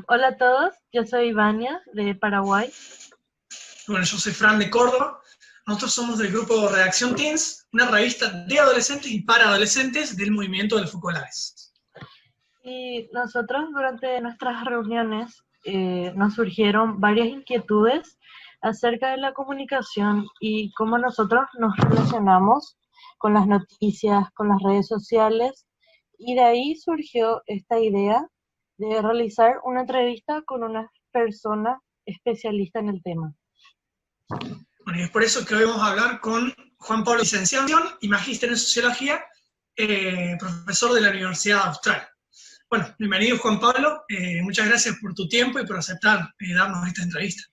Hola a todos, yo soy Vania de Paraguay. Bueno, yo soy Fran de Córdoba. Nosotros somos del grupo Redacción Teens, una revista de adolescentes y para adolescentes del movimiento del Focolares. Y nosotros durante nuestras reuniones nos surgieron varias inquietudes acerca de la comunicación y cómo nosotros nos relacionamos con las noticias, con las redes sociales. Y de ahí surgió esta idea de realizar una entrevista con una persona especialista en el tema. Bueno, y es por eso que hoy vamos a hablar con Juan Pablo, licenciado y magíster en Sociología, profesor de la Universidad Austral. Bueno, bienvenido Juan Pablo, muchas gracias por tu tiempo y por aceptar darnos esta entrevista.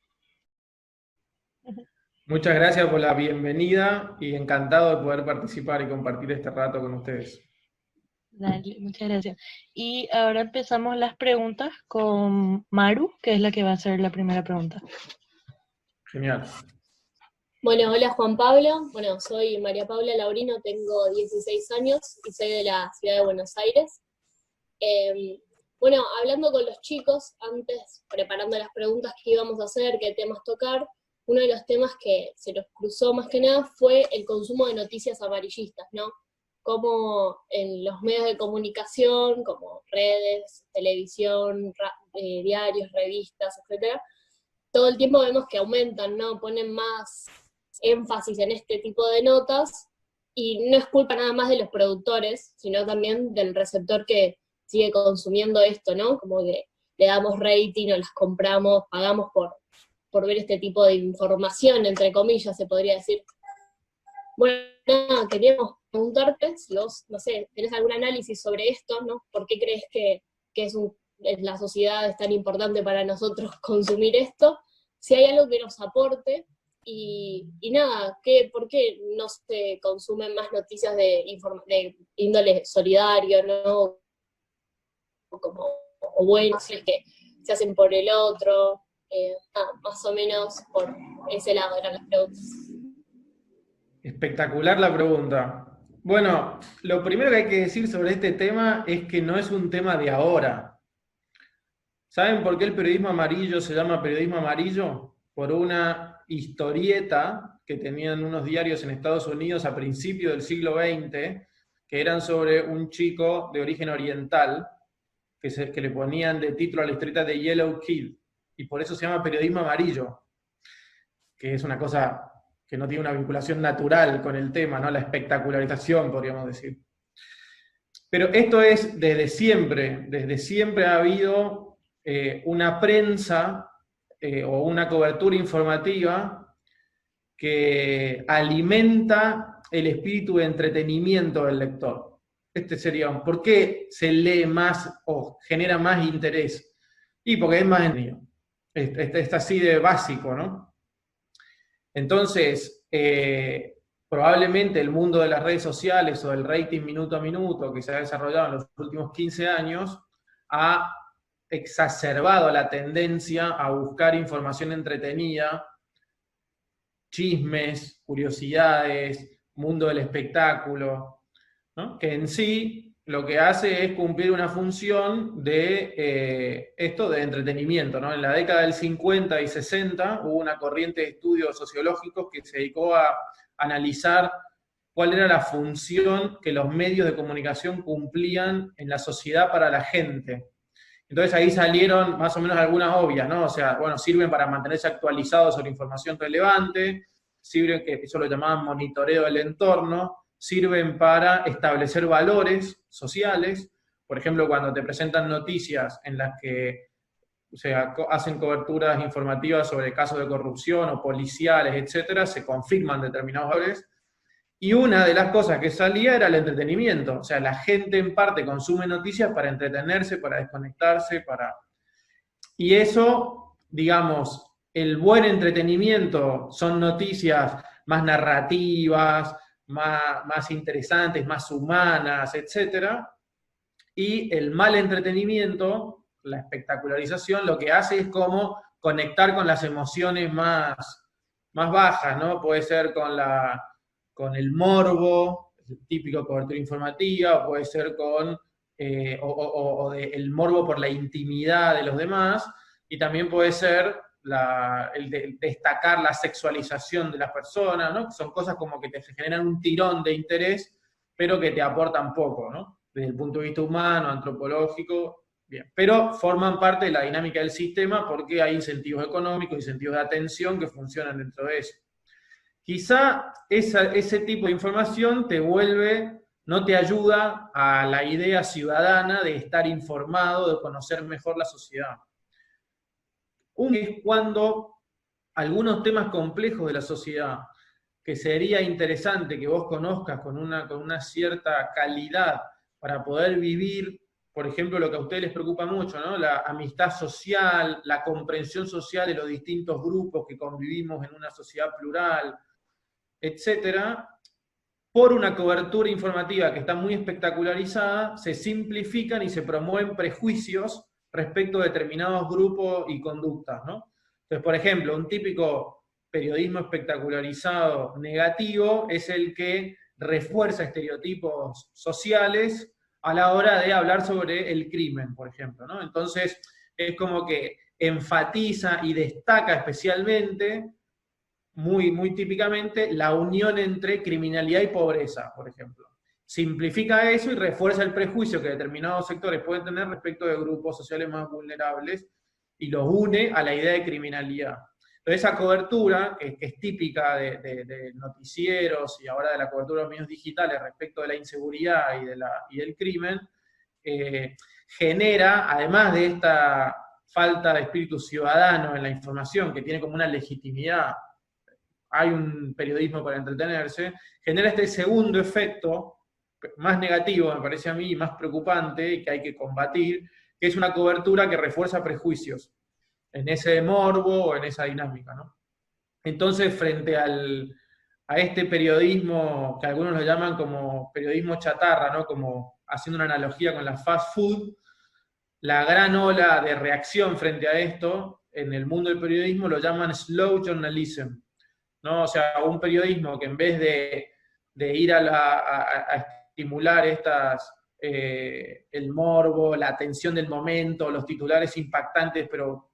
Muchas gracias por la bienvenida y encantado de poder participar y compartir este rato con ustedes. Dale, muchas gracias. Y ahora empezamos las preguntas con Maru, que es la que va a hacer la primera pregunta. Genial. Bueno, hola Juan Pablo. Bueno, soy María Paula Laurino, tengo 16 años y soy de la ciudad de Buenos Aires. Bueno, hablando con los chicos, antes, preparando las preguntas que íbamos a hacer, qué temas tocar, uno de los temas que se nos cruzó más que nada fue el consumo de noticias amarillistas, ¿no? Como en los medios de comunicación, como redes, televisión, diarios, revistas, etcétera, todo el tiempo vemos que aumentan, ¿no? Ponen más énfasis en este tipo de notas, y no es culpa nada más de los productores, sino también del receptor que sigue consumiendo esto, ¿no? Como que le damos rating o las compramos, pagamos por ver este tipo de información, entre comillas, se podría decir. Bueno, nada, queríamos preguntarte si vos, no sé, tenés algún análisis sobre esto, ¿no? ¿Por qué crees que la sociedad es tan importante para nosotros consumir esto? Si hay algo que nos aporte, y nada, ¿por qué no se consumen más noticias de índole solidario, ¿no? O buenos, que se hacen por el otro, más o menos por ese lado eran las preguntas. Espectacular la pregunta. Bueno, lo primero que hay que decir sobre este tema es que no es un tema de ahora. ¿Saben por qué el periodismo amarillo se llama periodismo amarillo? Por una historieta que tenían unos diarios en Estados Unidos a principios del siglo XX, que eran sobre un chico de origen oriental, que le ponían de título a la historieta de Yellow Kid, y por eso se llama periodismo amarillo, que es una cosa que no tiene una vinculación natural con el tema, ¿no? La espectacularización, podríamos decir. Pero esto es desde siempre ha habido una prensa o una cobertura informativa que alimenta el espíritu de entretenimiento del lector. Este sería ¿por qué se lee más o genera más interés? Y porque es más entretenido. Es así de básico, ¿no? Entonces, probablemente el mundo de las redes sociales o del rating minuto a minuto que se ha desarrollado en los últimos 15 años ha exacerbado la tendencia a buscar información entretenida, chismes, curiosidades, mundo del espectáculo, ¿no? Que en sí lo que hace es cumplir una función de esto de entretenimiento, ¿no? En la década del 50 y 60 hubo una corriente de estudios sociológicos que se dedicó a analizar cuál era la función que los medios de comunicación cumplían en la sociedad para la gente. Entonces ahí salieron más o menos algunas obvias, ¿no? O sea, bueno, sirven para mantenerse actualizados sobre información relevante, sirven, que eso lo llamaban monitoreo del entorno, sirven para establecer valores sociales. Por ejemplo, cuando te presentan noticias en las que hacen coberturas informativas sobre casos de corrupción o policiales, etcétera, se confirman determinados valores. Y una de las cosas que salía era el entretenimiento. O sea, la gente en parte consume noticias para entretenerse, para desconectarse, Y eso, digamos, el buen entretenimiento son noticias más narrativas, más interesantes, más humanas, etc. Y el mal entretenimiento, la espectacularización, lo que hace es como conectar con las emociones más bajas, ¿no? Puede ser con el morbo, el típico cobertura informativa, o puede ser con o del morbo por la intimidad de los demás, y también puede ser el de destacar la sexualización de las personas, ¿no? Son cosas como que te generan un tirón de interés, pero que te aportan poco, ¿no? Desde el punto de vista humano, antropológico, bien. Pero forman parte de la dinámica del sistema porque hay incentivos económicos, incentivos de atención que funcionan dentro de eso. Quizá ese tipo de información no te ayuda a la idea ciudadana de estar informado, de conocer mejor la sociedad. Uno es cuando algunos temas complejos de la sociedad, que sería interesante que vos conozcas con una cierta calidad para poder vivir, por ejemplo, lo que a ustedes les preocupa mucho, ¿no? La amistad social, la comprensión social de los distintos grupos que convivimos en una sociedad plural, etcétera, por una cobertura informativa que está muy espectacularizada, se simplifican y se promueven prejuicios respecto a determinados grupos y conductas, ¿no? Entonces, por ejemplo, un típico periodismo espectacularizado negativo es el que refuerza estereotipos sociales a la hora de hablar sobre el crimen, por ejemplo, ¿no? Entonces, es como que enfatiza y destaca especialmente, muy típicamente, la unión entre criminalidad y pobreza, por ejemplo. Simplifica eso y refuerza el prejuicio que determinados sectores pueden tener respecto de grupos sociales más vulnerables y los une a la idea de criminalidad. Entonces esa cobertura, que es típica de noticieros y ahora de la cobertura de los medios digitales respecto de la inseguridad y del crimen, genera, además de esta falta de espíritu ciudadano en la información, que tiene como una legitimidad, hay un periodismo para entretenerse, genera este segundo efecto, más negativo, me parece a mí, más preocupante, y que hay que combatir, que es una cobertura que refuerza prejuicios en ese morbo o en esa dinámica, ¿no? Entonces, frente a este periodismo, que algunos lo llaman como periodismo chatarra, ¿no? Como haciendo una analogía con la fast food, la gran ola de reacción frente a esto, en el mundo del periodismo lo llaman slow journalism, ¿no? O sea, un periodismo que en vez de ir a estimular el morbo, la atención del momento, los titulares impactantes, pero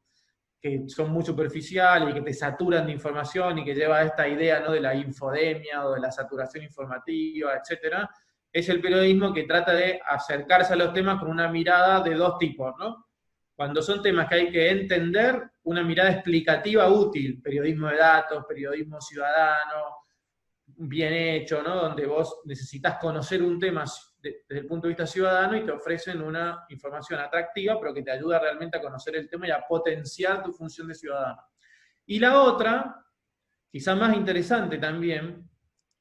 que son muy superficiales y que te saturan de información y que lleva a esta idea, ¿no?, de la infodemia o de la saturación informativa, etc., es el periodismo que trata de acercarse a los temas con una mirada de dos tipos, ¿no? Cuando son temas que hay que entender, una mirada explicativa útil, periodismo de datos, periodismo ciudadano, bien hecho, ¿no? Donde vos necesitas conocer un tema desde el punto de vista ciudadano y te ofrecen una información atractiva, pero que te ayuda realmente a conocer el tema y a potenciar tu función de ciudadano. Y la otra, quizá más interesante también,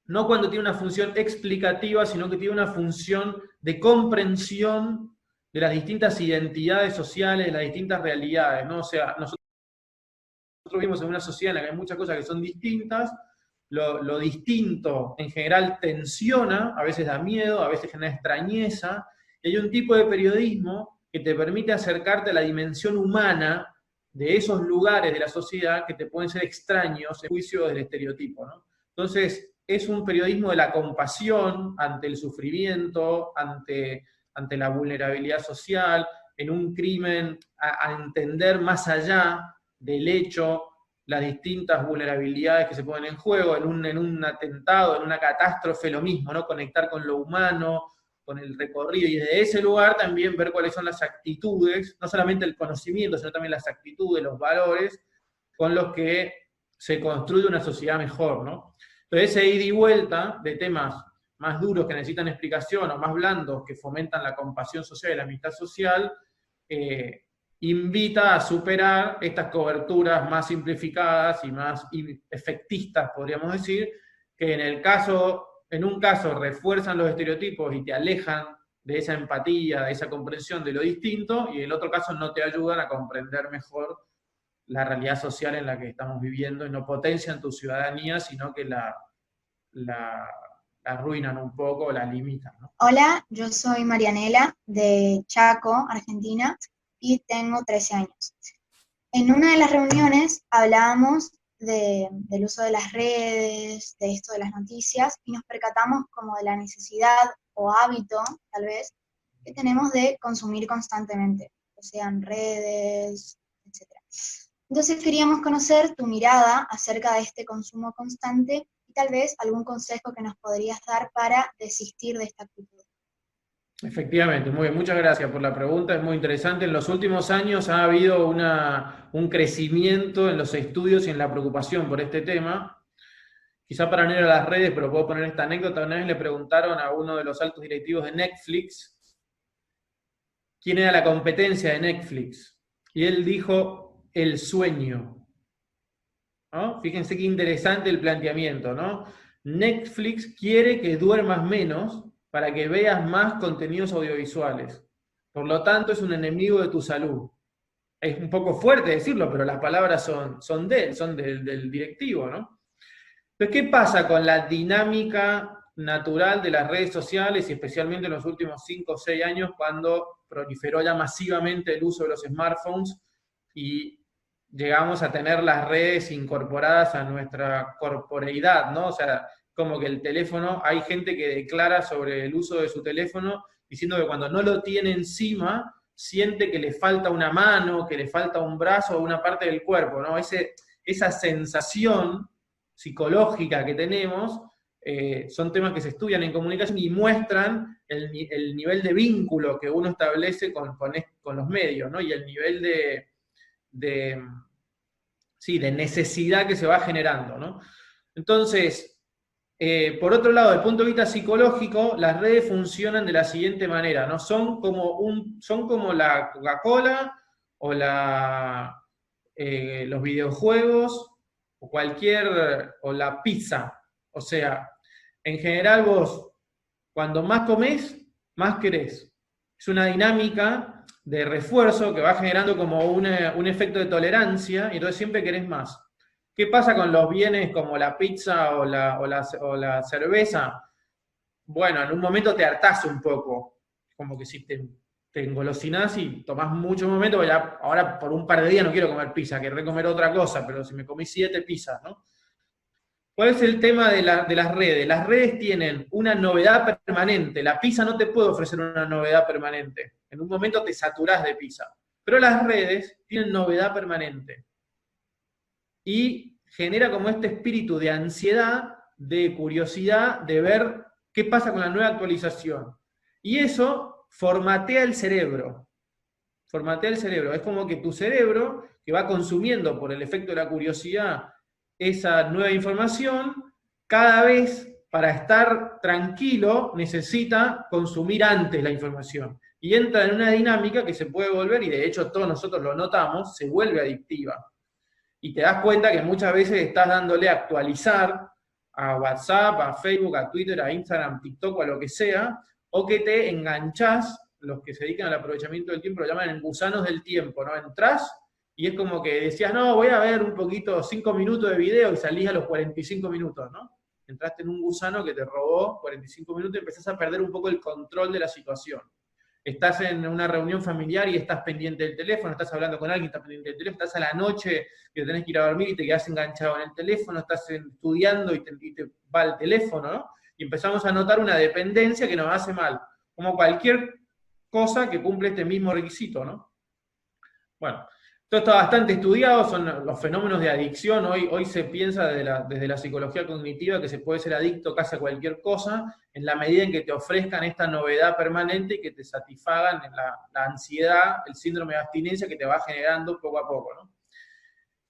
no cuando tiene una función explicativa, sino que tiene una función de comprensión de las distintas identidades sociales, de las distintas realidades, ¿no? O sea, nosotros vivimos en una sociedad en la que hay muchas cosas que son distintas, lo distinto en general tensiona, a veces da miedo, a veces genera extrañeza, y hay un tipo de periodismo que te permite acercarte a la dimensión humana de esos lugares de la sociedad que te pueden ser extraños en juicio del estereotipo, ¿no? Entonces, es un periodismo de la compasión ante el sufrimiento, ante la vulnerabilidad social, en un crimen, a entender más allá del hecho las distintas vulnerabilidades que se ponen en juego, en un atentado, en una catástrofe, lo mismo, ¿no? Conectar con lo humano, con el recorrido, y desde ese lugar también ver cuáles son las actitudes, no solamente el conocimiento, sino también las actitudes, los valores, con los que se construye una sociedad mejor, ¿no? Entonces ese ida y vuelta de temas más duros que necesitan explicación, o más blandos que fomentan la compasión social y la amistad social, invita a superar estas coberturas más simplificadas y más efectistas, podríamos decir, que en un caso refuerzan los estereotipos y te alejan de esa empatía, de esa comprensión de lo distinto, y en el otro caso no te ayudan a comprender mejor la realidad social en la que estamos viviendo y no potencian tu ciudadanía, sino que la arruinan un poco, la limitan, ¿no? Hola, yo soy Marianela de Chaco, Argentina, y tengo 13 años. En una de las reuniones hablábamos del uso de las redes, de esto de las noticias, y nos percatamos como de la necesidad o hábito, tal vez, que tenemos de consumir constantemente, o sean redes, etc. Entonces queríamos conocer tu mirada acerca de este consumo constante y tal vez algún consejo que nos podrías dar para desistir de esta actitud. Efectivamente, muy bien, muchas gracias por la pregunta, es muy interesante. En los últimos años ha habido un crecimiento en los estudios y en la preocupación por este tema. Quizá para no ir a las redes, pero puedo poner esta anécdota. Una vez le preguntaron a uno de los altos directivos de Netflix quién era la competencia de Netflix. Y él dijo, el sueño. ¿No? Fíjense qué interesante el planteamiento, ¿no? Netflix quiere que duermas menos para que veas más contenidos audiovisuales. Por lo tanto, es un enemigo de tu salud. Es un poco fuerte decirlo, pero las palabras son de él, son del directivo, ¿no? Entonces, ¿qué pasa con la dinámica natural de las redes sociales y especialmente en los últimos 5 o 6 años cuando proliferó ya masivamente el uso de los smartphones y llegamos a tener las redes incorporadas a nuestra corporeidad, ¿no? O sea, como que el teléfono, hay gente que declara sobre el uso de su teléfono diciendo que cuando no lo tiene encima, siente que le falta una mano, que le falta un brazo o una parte del cuerpo, ¿no? Esa sensación psicológica que tenemos son temas que se estudian en comunicación y muestran el nivel de vínculo que uno establece con los medios, ¿no? Y el nivel de necesidad que se va generando, ¿no? Entonces, por otro lado, desde el punto de vista psicológico, las redes funcionan de la siguiente manera, ¿no? Son como la Coca-Cola o los videojuegos o la pizza. O sea, en general vos, cuando más comés, más querés. Es una dinámica de refuerzo que va generando como un efecto de tolerancia y entonces siempre querés más. ¿Qué pasa con los bienes como la pizza o la cerveza? Bueno, en un momento te hartás un poco, como que si te engolosinás y tomás mucho momento, ya, ahora por un par de días no quiero comer pizza, querré comer otra cosa, pero si me comí 7 pizzas, ¿no? ¿Cuál es el tema de las redes? Las redes tienen una novedad permanente. La pizza no te puede ofrecer una novedad permanente. En un momento te saturás de pizza. Pero las redes tienen novedad permanente. Y genera como este espíritu de ansiedad, de curiosidad, de ver qué pasa con la nueva actualización. Y eso formatea el cerebro. Formatea el cerebro. Es como que tu cerebro, que va consumiendo por el efecto de la curiosidad esa nueva información, cada vez para estar tranquilo necesita consumir antes la información. Y entra en una dinámica que se puede volver, y de hecho todos nosotros lo notamos, se vuelve adictiva. Y te das cuenta que muchas veces estás dándole a actualizar a WhatsApp, a Facebook, a Twitter, a Instagram, TikTok o a lo que sea, o que te enganchás, los que se dedican al aprovechamiento del tiempo lo llaman en gusanos del tiempo, ¿no? Entrás y es como que decías, no, voy a ver un poquito, 5 minutos de video, y salís a los 45 minutos, ¿no? Entraste en un gusano que te robó 45 minutos y empezás a perder un poco el control de la situación. Estás en una reunión familiar y estás pendiente del teléfono, estás hablando con alguien, estás pendiente del teléfono, estás a la noche que tenés que ir a dormir y te quedás enganchado en el teléfono, estás estudiando y te va el teléfono, ¿no? Y empezamos a notar una dependencia que nos hace mal, como cualquier cosa que cumple este mismo requisito, ¿no? Bueno, esto está bastante estudiado, son los fenómenos de adicción. Hoy se piensa desde la psicología cognitiva que se puede ser adicto casi a cualquier cosa en la medida en que te ofrezcan esta novedad permanente y que te satisfagan la ansiedad, el síndrome de abstinencia que te va generando poco a poco, ¿no?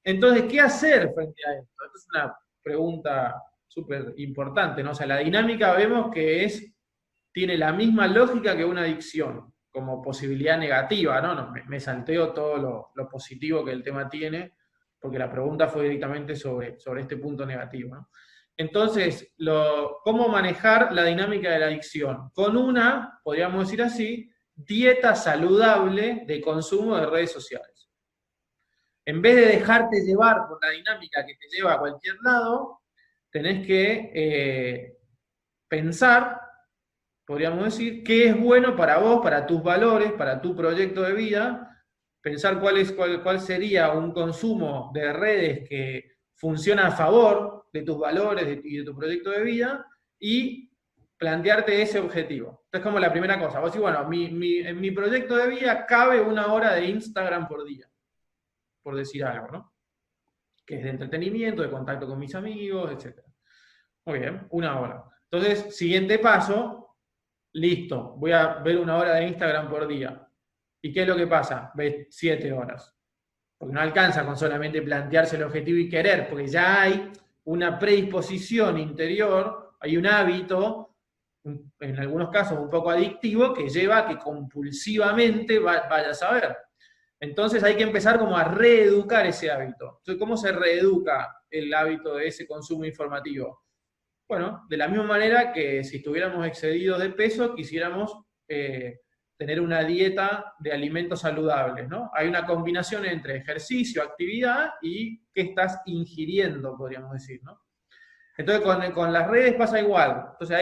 Entonces, ¿qué hacer frente a esto? Esta es una pregunta súper importante, ¿no? O sea, la dinámica vemos que tiene la misma lógica que una adicción, como posibilidad negativa, ¿no? Me salteo todo lo positivo que el tema tiene, porque la pregunta fue directamente sobre este punto negativo, ¿no? Entonces, ¿cómo manejar la dinámica de la adicción? Con una, podríamos decir así, dieta saludable de consumo de redes sociales. En vez de dejarte llevar por la dinámica que te lleva a cualquier lado, tenés que pensar, podríamos decir, qué es bueno para vos, para tus valores, para tu proyecto de vida, pensar cuál sería un consumo de redes que funciona a favor de tus valores y de tu proyecto de vida, y plantearte ese objetivo. Entonces, como la primera cosa, vos decís, bueno, en mi proyecto de vida cabe 1 hora de Instagram por día, por decir algo, ¿no? Que es de entretenimiento, de contacto con mis amigos, etc. Muy bien, 1 hora. Entonces, siguiente paso, listo, voy a ver 1 hora de Instagram por día. ¿Y qué es lo que pasa? Ves 7 horas. Porque no alcanza con solamente plantearse el objetivo y querer, porque ya hay una predisposición interior, hay un hábito, en algunos casos un poco adictivo, que lleva a que compulsivamente vayas a ver. Entonces hay que empezar como a reeducar ese hábito. Entonces, ¿cómo se reeduca el hábito de ese consumo informativo? Bueno, de la misma manera que si estuviéramos excedidos de peso, quisiéramos tener una dieta de alimentos saludables, ¿no? Hay una combinación entre ejercicio, actividad y qué estás ingiriendo, podríamos decir, ¿no? Entonces con las redes pasa igual. Entonces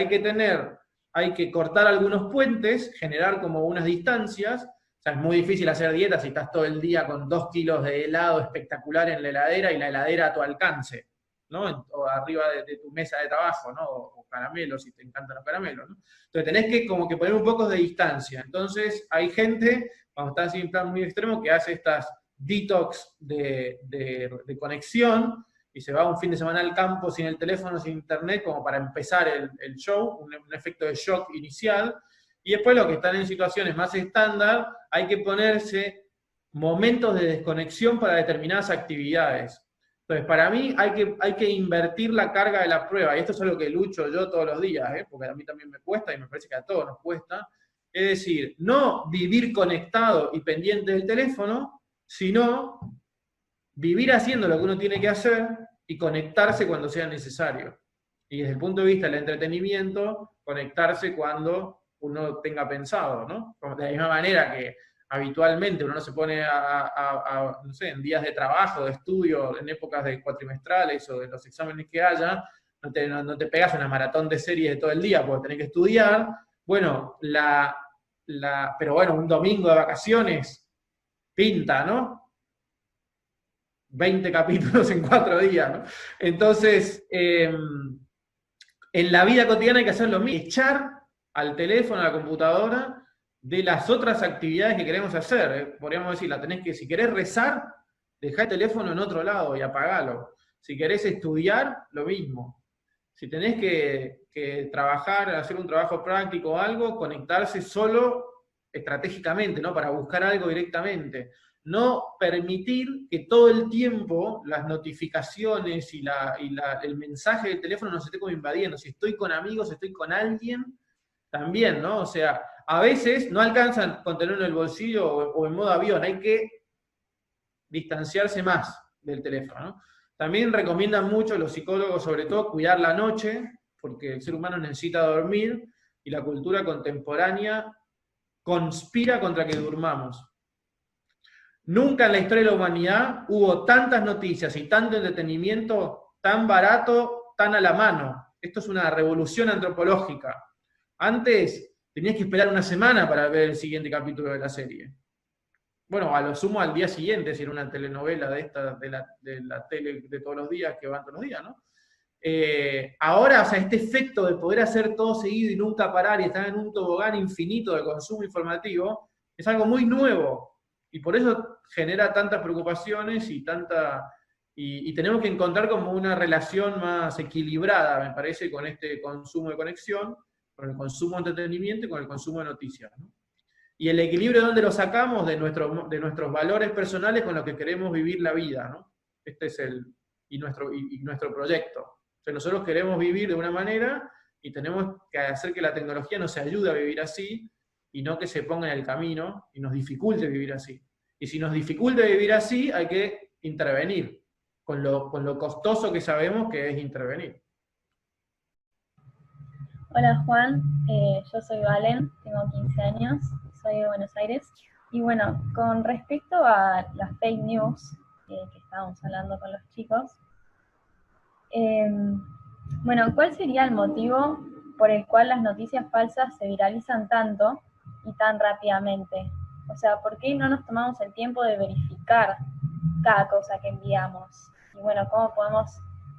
hay que cortar algunos puentes, generar como unas distancias. O sea, es muy difícil hacer dieta si estás todo el día con 2 kilos de helado espectacular en la heladera y la heladera a tu alcance, ¿no? O arriba de tu mesa de trabajo, ¿no? O caramelos, si te encantan los caramelos, ¿no? Entonces tenés que como que poner un poco de distancia. Entonces hay gente, cuando está así en plan muy extremo, que hace estas detox de conexión y se va un fin de semana al campo sin el teléfono, sin internet, como para empezar el show, un efecto de shock inicial. Y después los que están en situaciones más estándar, hay que ponerse momentos de desconexión para determinadas actividades. Entonces, para mí hay que invertir la carga de la prueba, y esto es algo que lucho yo todos los días, porque a mí también me cuesta, y me parece que a todos nos cuesta, es decir, no vivir conectado y pendiente del teléfono, sino vivir haciendo lo que uno tiene que hacer y conectarse cuando sea necesario. Y desde el punto de vista del entretenimiento, conectarse cuando uno tenga pensado, ¿no? De la misma manera que habitualmente uno no se pone no sé, en días de trabajo, de estudio, en épocas de cuatrimestrales o de los exámenes que haya, no te pegas una maratón de series de todo el día porque tenés que estudiar. Bueno, pero bueno, un domingo de vacaciones pinta, ¿no? 20 capítulos en 4 días, ¿no? Entonces, en la vida cotidiana hay que hacer lo mismo, echar al teléfono, a la computadora, de las otras actividades que queremos hacer. Podríamos decir, si querés rezar, dejá el teléfono en otro lado y apagalo. Si querés estudiar, lo mismo. Si tenés que trabajar, hacer un trabajo práctico o algo, conectarse solo estratégicamente, ¿no? Para buscar algo directamente. No permitir que todo el tiempo las notificaciones y el mensaje del teléfono nos esté como invadiendo. Si estoy con amigos, estoy con alguien, también, ¿no? O sea, a veces no alcanzan con tenerlo en el bolsillo o en modo avión, hay que distanciarse más del teléfono, ¿no? También recomiendan mucho los psicólogos, sobre todo, cuidar la noche, porque el ser humano necesita dormir y la cultura contemporánea conspira contra que durmamos. Nunca en la historia de la humanidad hubo tantas noticias y tanto entretenimiento tan barato, tan a la mano. Esto es una revolución antropológica. Antes tenías que esperar una semana para ver el siguiente capítulo de la serie. Bueno, a lo sumo al día siguiente, si era una telenovela de la tele de todos los días, que van todos los días, ¿no? Ahora, o sea, este efecto de poder hacer todo seguido y nunca parar y estar en un tobogán infinito de consumo informativo, es algo muy nuevo. Y por eso genera tantas preocupaciones y tenemos que encontrar como una relación más equilibrada, me parece, con este consumo de conexión, con el consumo de entretenimiento y con el consumo de noticias, ¿no? Y el equilibrio, ¿de dónde lo sacamos? De nuestros valores personales con los que queremos vivir la vida, ¿no? Este es nuestro proyecto. O sea, nosotros queremos vivir de una manera y tenemos que hacer que la tecnología nos ayude a vivir así y no que se ponga en el camino y nos dificulte vivir así. Y si nos dificulta vivir así, hay que intervenir, con lo costoso que sabemos que es intervenir. Hola Juan, yo soy Valen, tengo 15 años, soy de Buenos Aires. Y bueno, con respecto a las fake news que estábamos hablando con los chicos, bueno, ¿cuál sería el motivo por el cual las noticias falsas se viralizan tanto y tan rápidamente? O sea, ¿por qué no nos tomamos el tiempo de verificar cada cosa que enviamos? Y bueno, ¿cómo podemos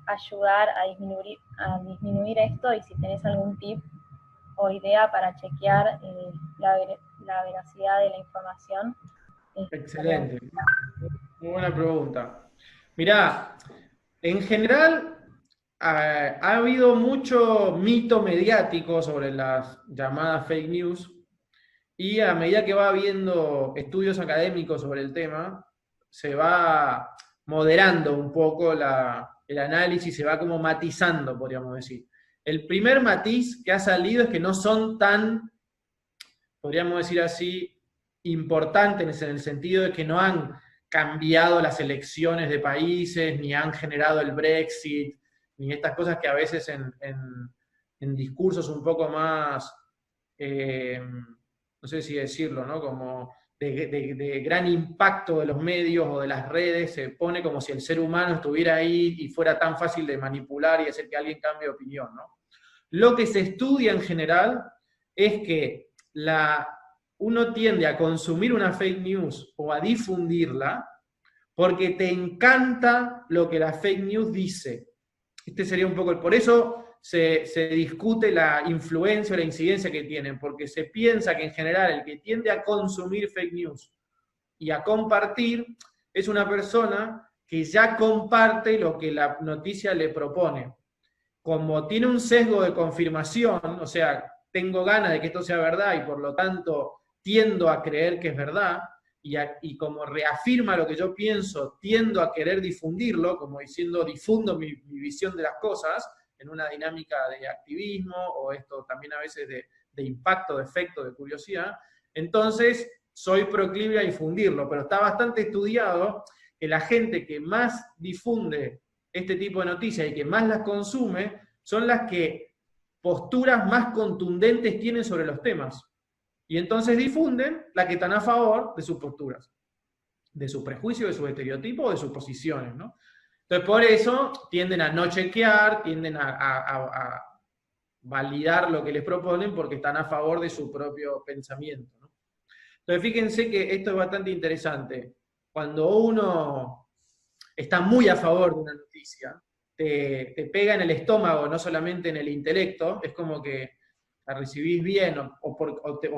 ayudar a disminuir esto? Y si tenés algún tip o idea para chequear la veracidad de la información? Excelente. Muy buena pregunta. Mirá, en general ha habido mucho mito mediático sobre las llamadas fake news, y a medida que va habiendo estudios académicos sobre el tema, se va moderando un poco el análisis, se va como matizando, podríamos decir. El primer matiz que ha salido es que no son tan, podríamos decir así, importantes en el sentido de que no han cambiado las elecciones de países, ni han generado el Brexit, ni estas cosas que a veces en discursos un poco más, no sé si decirlo, ¿no? Como de gran impacto de los medios o de las redes, se pone como si el ser humano estuviera ahí y fuera tan fácil de manipular y hacer que alguien cambie de opinión, ¿no? Lo que se estudia en general es que uno tiende a consumir una fake news o a difundirla porque te encanta lo que la fake news dice. Este sería un poco por eso se discute la influencia o la incidencia que tienen, porque se piensa que en general el que tiende a consumir fake news y a compartir es una persona que ya comparte lo que la noticia le propone. Como tiene un sesgo de confirmación, o sea, tengo ganas de que esto sea verdad y por lo tanto tiendo a creer que es verdad, y como reafirma lo que yo pienso, tiendo a querer difundirlo, como diciendo difundo mi visión de las cosas, en una dinámica de activismo, o esto también a veces de impacto, de efecto, de curiosidad, entonces soy proclive a difundirlo, pero está bastante estudiado que la gente que más difunde este tipo de noticias y que más las consume, son las que posturas más contundentes tienen sobre los temas. Y entonces difunden las que están a favor de sus posturas, de su prejuicio, de sus estereotipos, de sus posiciones, ¿no? Entonces, por eso tienden a no chequear, tienden a validar lo que les proponen porque están a favor de su propio pensamiento, ¿no? Entonces, fíjense que esto es bastante interesante. Cuando uno está muy a favor de una noticia, te pega en el estómago, no solamente en el intelecto, es como que la recibís bien, o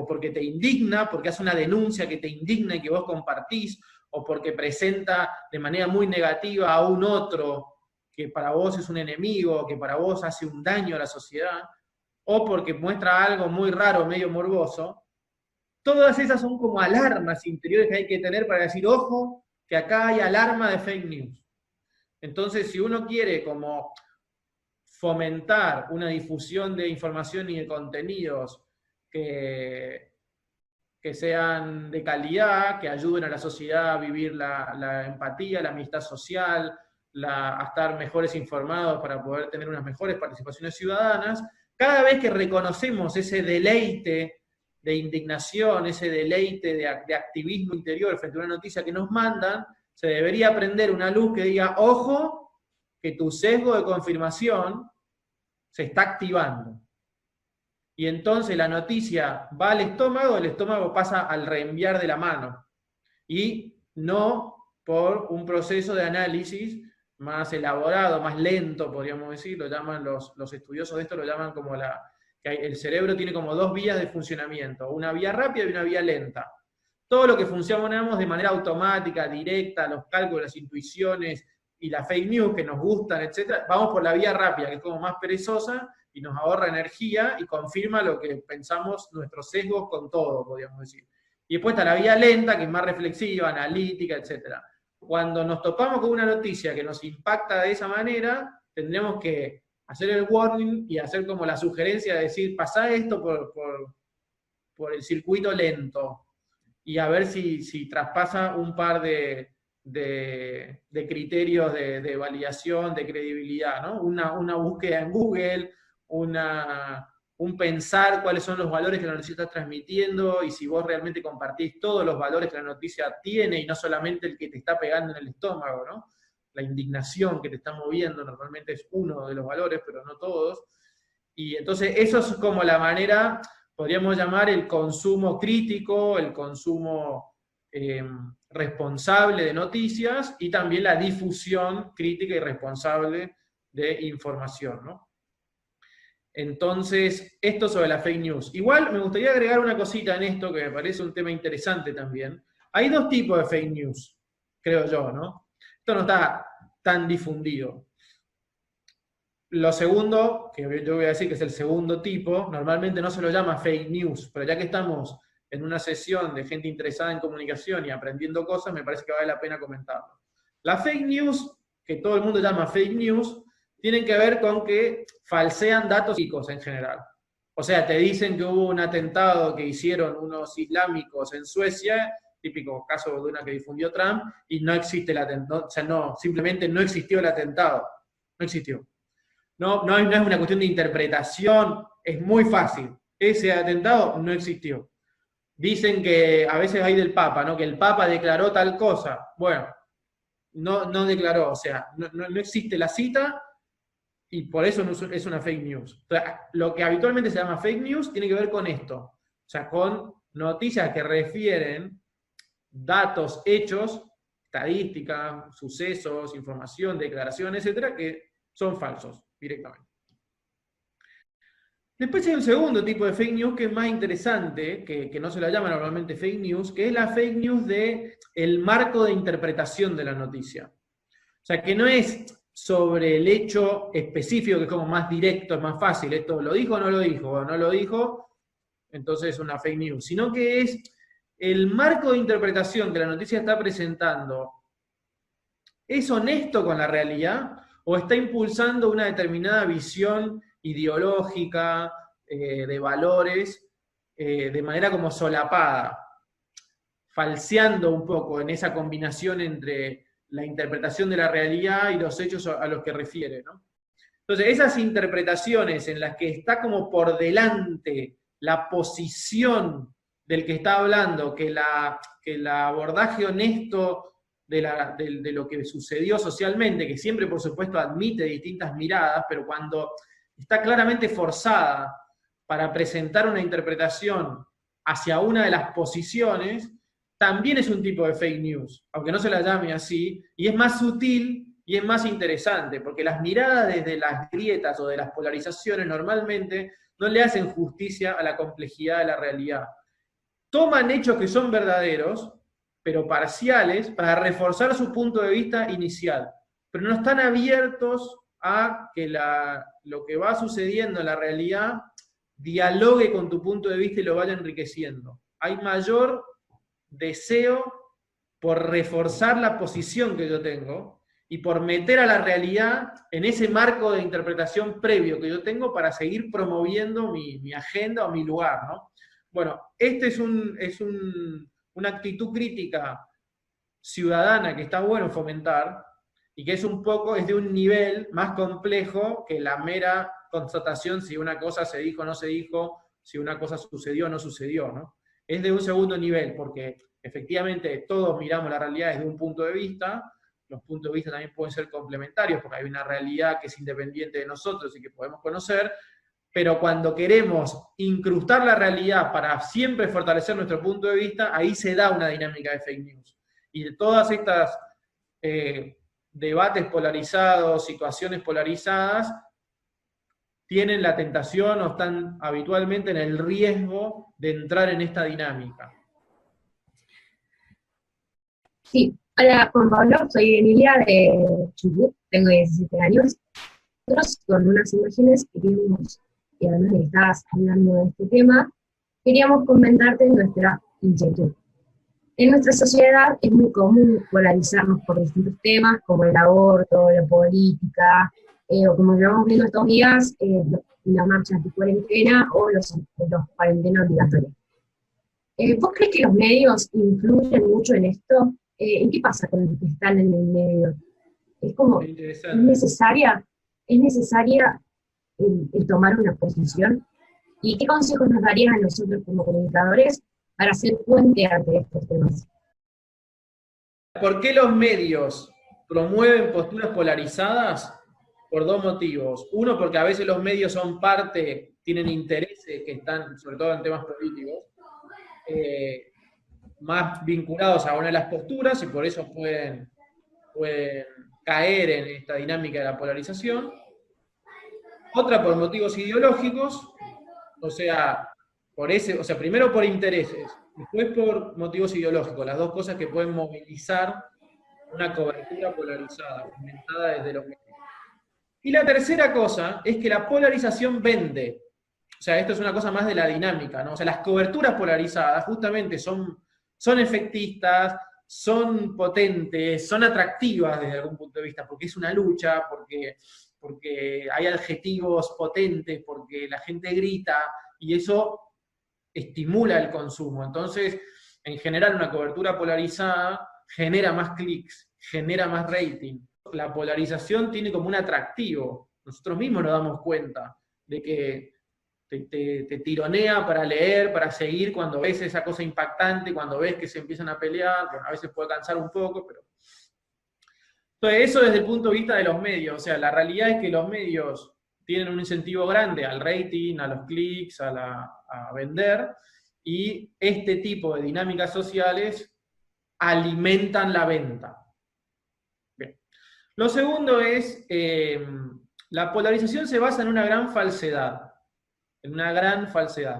porque te indigna, porque hace una denuncia que te indigna y que vos compartís, o porque presenta de manera muy negativa a un otro que para vos es un enemigo, que para vos hace un daño a la sociedad, o porque muestra algo muy raro, medio morboso. Todas esas son como alarmas interiores que hay que tener para decir, ojo, que acá hay alarma de fake news. Entonces, si uno quiere como fomentar una difusión de información y de contenidos que sean de calidad, que ayuden a la sociedad a vivir la empatía, la amistad social, a estar mejores informados para poder tener unas mejores participaciones ciudadanas, cada vez que reconocemos ese deleite de indignación, ese deleite de activismo interior frente a una noticia que nos mandan, se debería prender una luz que diga, ojo, que tu sesgo de confirmación se está activando. Y entonces la noticia va al estómago, el estómago pasa al reenviar de la mano. Y no por un proceso de análisis más elaborado, más lento, podríamos decir, lo llaman los estudiosos de esto, lo llaman como que el cerebro tiene como dos vías de funcionamiento, una vía rápida y una vía lenta. Todo lo que funcionamos de manera automática, directa, los cálculos, las intuiciones y la fake news que nos gustan, etc., vamos por la vía rápida, que es como más perezosa y nos ahorra energía y confirma lo que pensamos, nuestros sesgos con todo, podríamos decir. Y después está la vía lenta, que es más reflexiva, analítica, etc. Cuando nos topamos con una noticia que nos impacta de esa manera, tendremos que hacer el warning y hacer como la sugerencia de decir, pasá esto por el circuito lento, y a ver si traspasa un par de criterios de validación, de credibilidad, ¿no? Una búsqueda en Google, un pensar cuáles son los valores que la noticia está transmitiendo, y si vos realmente compartís todos los valores que la noticia tiene, y no solamente el que te está pegando en el estómago, ¿no? La indignación que te está moviendo normalmente es uno de los valores, pero no todos. Y entonces eso es como la manera, podríamos llamar el consumo crítico, el consumo responsable de noticias, y también la difusión crítica y responsable de información, ¿no? Entonces, esto sobre la fake news. Igual me gustaría agregar una cosita en esto que me parece un tema interesante también. Hay dos tipos de fake news, creo yo, ¿no? Esto no está tan difundido. Lo segundo, que yo voy a decir que es el segundo tipo, normalmente no se lo llama fake news, pero ya que estamos en una sesión de gente interesada en comunicación y aprendiendo cosas, me parece que vale la pena comentarlo. Las fake news, que todo el mundo llama fake news, tienen que ver con que falsean datos en general. O sea, te dicen que hubo un atentado que hicieron unos islámicos en Suecia, típico caso de una que difundió Trump, y no existe el atentado, o sea, no, simplemente no existió el atentado, no existió. No es una cuestión de interpretación, es muy fácil. Ese atentado no existió. Dicen que a veces hay del Papa, ¿no? Que el Papa declaró tal cosa. Bueno, no declaró, o sea, no existe la cita y por eso no es una fake news. O sea, lo que habitualmente se llama fake news tiene que ver con esto. O sea, con noticias que refieren datos, hechos, estadísticas, sucesos, información, declaraciones, etcétera, que son falsos directamente. Después hay un segundo tipo de fake news que es más interesante, que no se la llama normalmente fake news, que es la fake news de el marco de interpretación de la noticia. O sea, que no es sobre el hecho específico, que es como más directo, es más fácil, esto lo dijo o no lo dijo, o no lo dijo, entonces es una fake news, sino que es el marco de interpretación que la noticia está presentando, ¿es honesto con la realidad? ¿O está impulsando una determinada visión ideológica, de valores, de manera como solapada, falseando un poco en esa combinación entre la interpretación de la realidad y los hechos a los que refiere, ¿no? Entonces, esas interpretaciones en las que está como por delante la posición del que está hablando, que el abordaje honesto de lo que sucedió socialmente, que siempre, por supuesto, admite distintas miradas, pero cuando está claramente forzada para presentar una interpretación hacia una de las posiciones, también es un tipo de fake news, aunque no se la llame así, y es más sutil y es más interesante, porque las miradas desde las grietas o de las polarizaciones normalmente no le hacen justicia a la complejidad de la realidad. Toman hechos que son verdaderos, pero parciales, para reforzar su punto de vista inicial, pero no están abiertos a que lo que va sucediendo en la realidad dialogue con tu punto de vista y lo vaya enriqueciendo. Hay mayor deseo por reforzar la posición que yo tengo y por meter a la realidad en ese marco de interpretación previo que yo tengo para seguir promoviendo mi agenda o mi lugar, ¿no? Bueno, este es una actitud crítica ciudadana que está bueno fomentar y que es de un nivel más complejo que la mera constatación si una cosa se dijo o no se dijo, si una cosa sucedió o no sucedió, ¿no? Es de un segundo nivel, porque efectivamente todos miramos la realidad desde un punto de vista, los puntos de vista también pueden ser complementarios, porque hay una realidad que es independiente de nosotros y que podemos conocer, pero cuando queremos incrustar la realidad para siempre fortalecer nuestro punto de vista, ahí se da una dinámica de fake news. Y de todas estas debates polarizados, situaciones polarizadas, tienen la tentación o están habitualmente en el riesgo de entrar en esta dinámica. Sí, hola Juan Pablo, soy Emilia de Chubut, tengo 17 años. Nosotros con unas imágenes queríamos, y además de estabas hablando de este tema, queríamos comentarte nuestra inquietud. En nuestra sociedad es muy común polarizarnos por distintos temas, como el aborto, la política, o como llevamos viendo estos días, la marcha anti-cuarentena o los cuarentena obligatorios. ¿Vos crees que los medios influyen mucho en esto? ¿En qué pasa con los que están en el medio? Es como, ¿es necesaria el tomar una posición? ¿Y qué consejos nos darían a nosotros como comunicadores para hacer puente ante estos temas? ¿Por qué los medios promueven posturas polarizadas? Por dos motivos. Uno, porque a veces los medios son parte, tienen intereses que están, sobre todo en temas políticos, más vinculados a una de las posturas y por eso pueden caer en esta dinámica de la polarización. otra por motivos ideológicos, o sea, primero por intereses, después por motivos ideológicos, las dos cosas que pueden movilizar una cobertura polarizada, aumentada desde los medios. Y la tercera cosa es que la polarización vende. O sea, esto es una cosa más de la dinámica, ¿no? O sea, las coberturas polarizadas justamente son efectistas, son potentes, son atractivas desde algún punto de vista, porque es una lucha, porque hay adjetivos potentes, porque la gente grita, y eso estimula el consumo. Entonces, en general, una cobertura polarizada genera más clics, genera más rating. La polarización tiene como un atractivo. Nosotros mismos nos damos cuenta de que te tironea para leer, para seguir, cuando ves esa cosa impactante, cuando ves que se empiezan a pelear. Bueno, a veces puede cansar un poco, pero... Entonces, eso desde el punto de vista de los medios. O sea, la realidad es que los medios tienen un incentivo grande al rating, a los clics, a vender, y este tipo de dinámicas sociales alimentan la venta. Bien. Lo segundo es, la polarización se basa en una gran falsedad,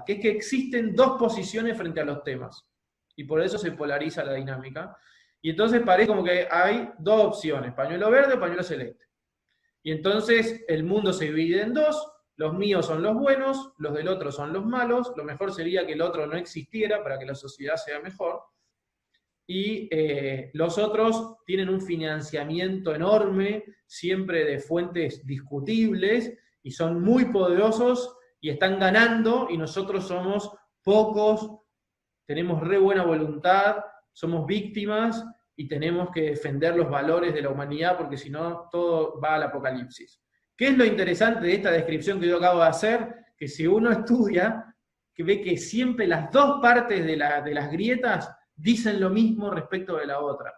que es que existen dos posiciones frente a los temas, y por eso se polariza la dinámica, y entonces parece como que hay dos opciones, pañuelo verde o pañuelo celeste. Y entonces el mundo se divide en dos, los míos son los buenos, los del otro son los malos, lo mejor sería que el otro no existiera para que la sociedad sea mejor, y los otros tienen un financiamiento enorme, siempre de fuentes discutibles, y son muy poderosos, y están ganando, y nosotros somos pocos, tenemos re buena voluntad, somos víctimas, y tenemos que defender los valores de la humanidad, porque si no, todo va al apocalipsis. ¿Qué es lo interesante de esta descripción que yo acabo de hacer? Que si uno estudia, que ve que siempre las dos partes de las grietas dicen lo mismo respecto de la otra.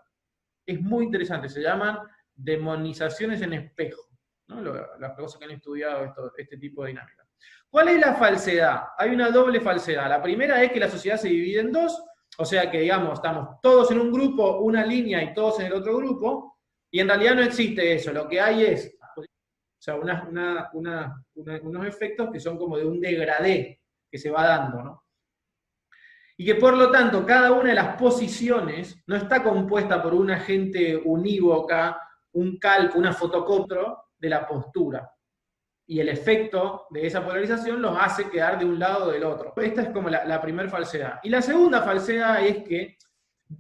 Es muy interesante, se llaman demonizaciones en espejo, ¿no? Las cosas que han estudiado este tipo de dinámica. ¿Cuál es la falsedad? Hay una doble falsedad. La primera es que la sociedad se divide en dos, o sea que, digamos, estamos todos en un grupo, una línea, y todos en el otro grupo, y en realidad no existe eso. Lo que hay es, o sea, unos efectos que son como de un degradé que se va dando, ¿no? Y que por lo tanto cada una de las posiciones no está compuesta por una gente unívoca, un calco, una fotocopia de la postura. Y el efecto de esa polarización los hace quedar de un lado o del otro. Esta es como la primera falsedad. Y la segunda falsedad es que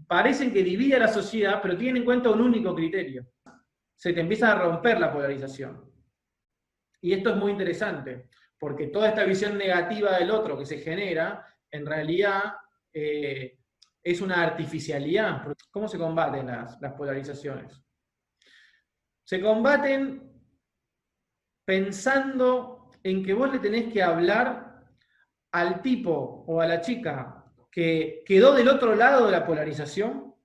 parecen que divide a la sociedad, pero tienen en cuenta un único criterio. Se te empieza a romper la polarización. Y esto es muy interesante, porque toda esta visión negativa del otro que se genera, en realidad es una artificialidad. ¿Cómo se combaten las polarizaciones? Se combaten pensando en que vos le tenés que hablar al tipo o a la chica que quedó del otro lado de la polarización.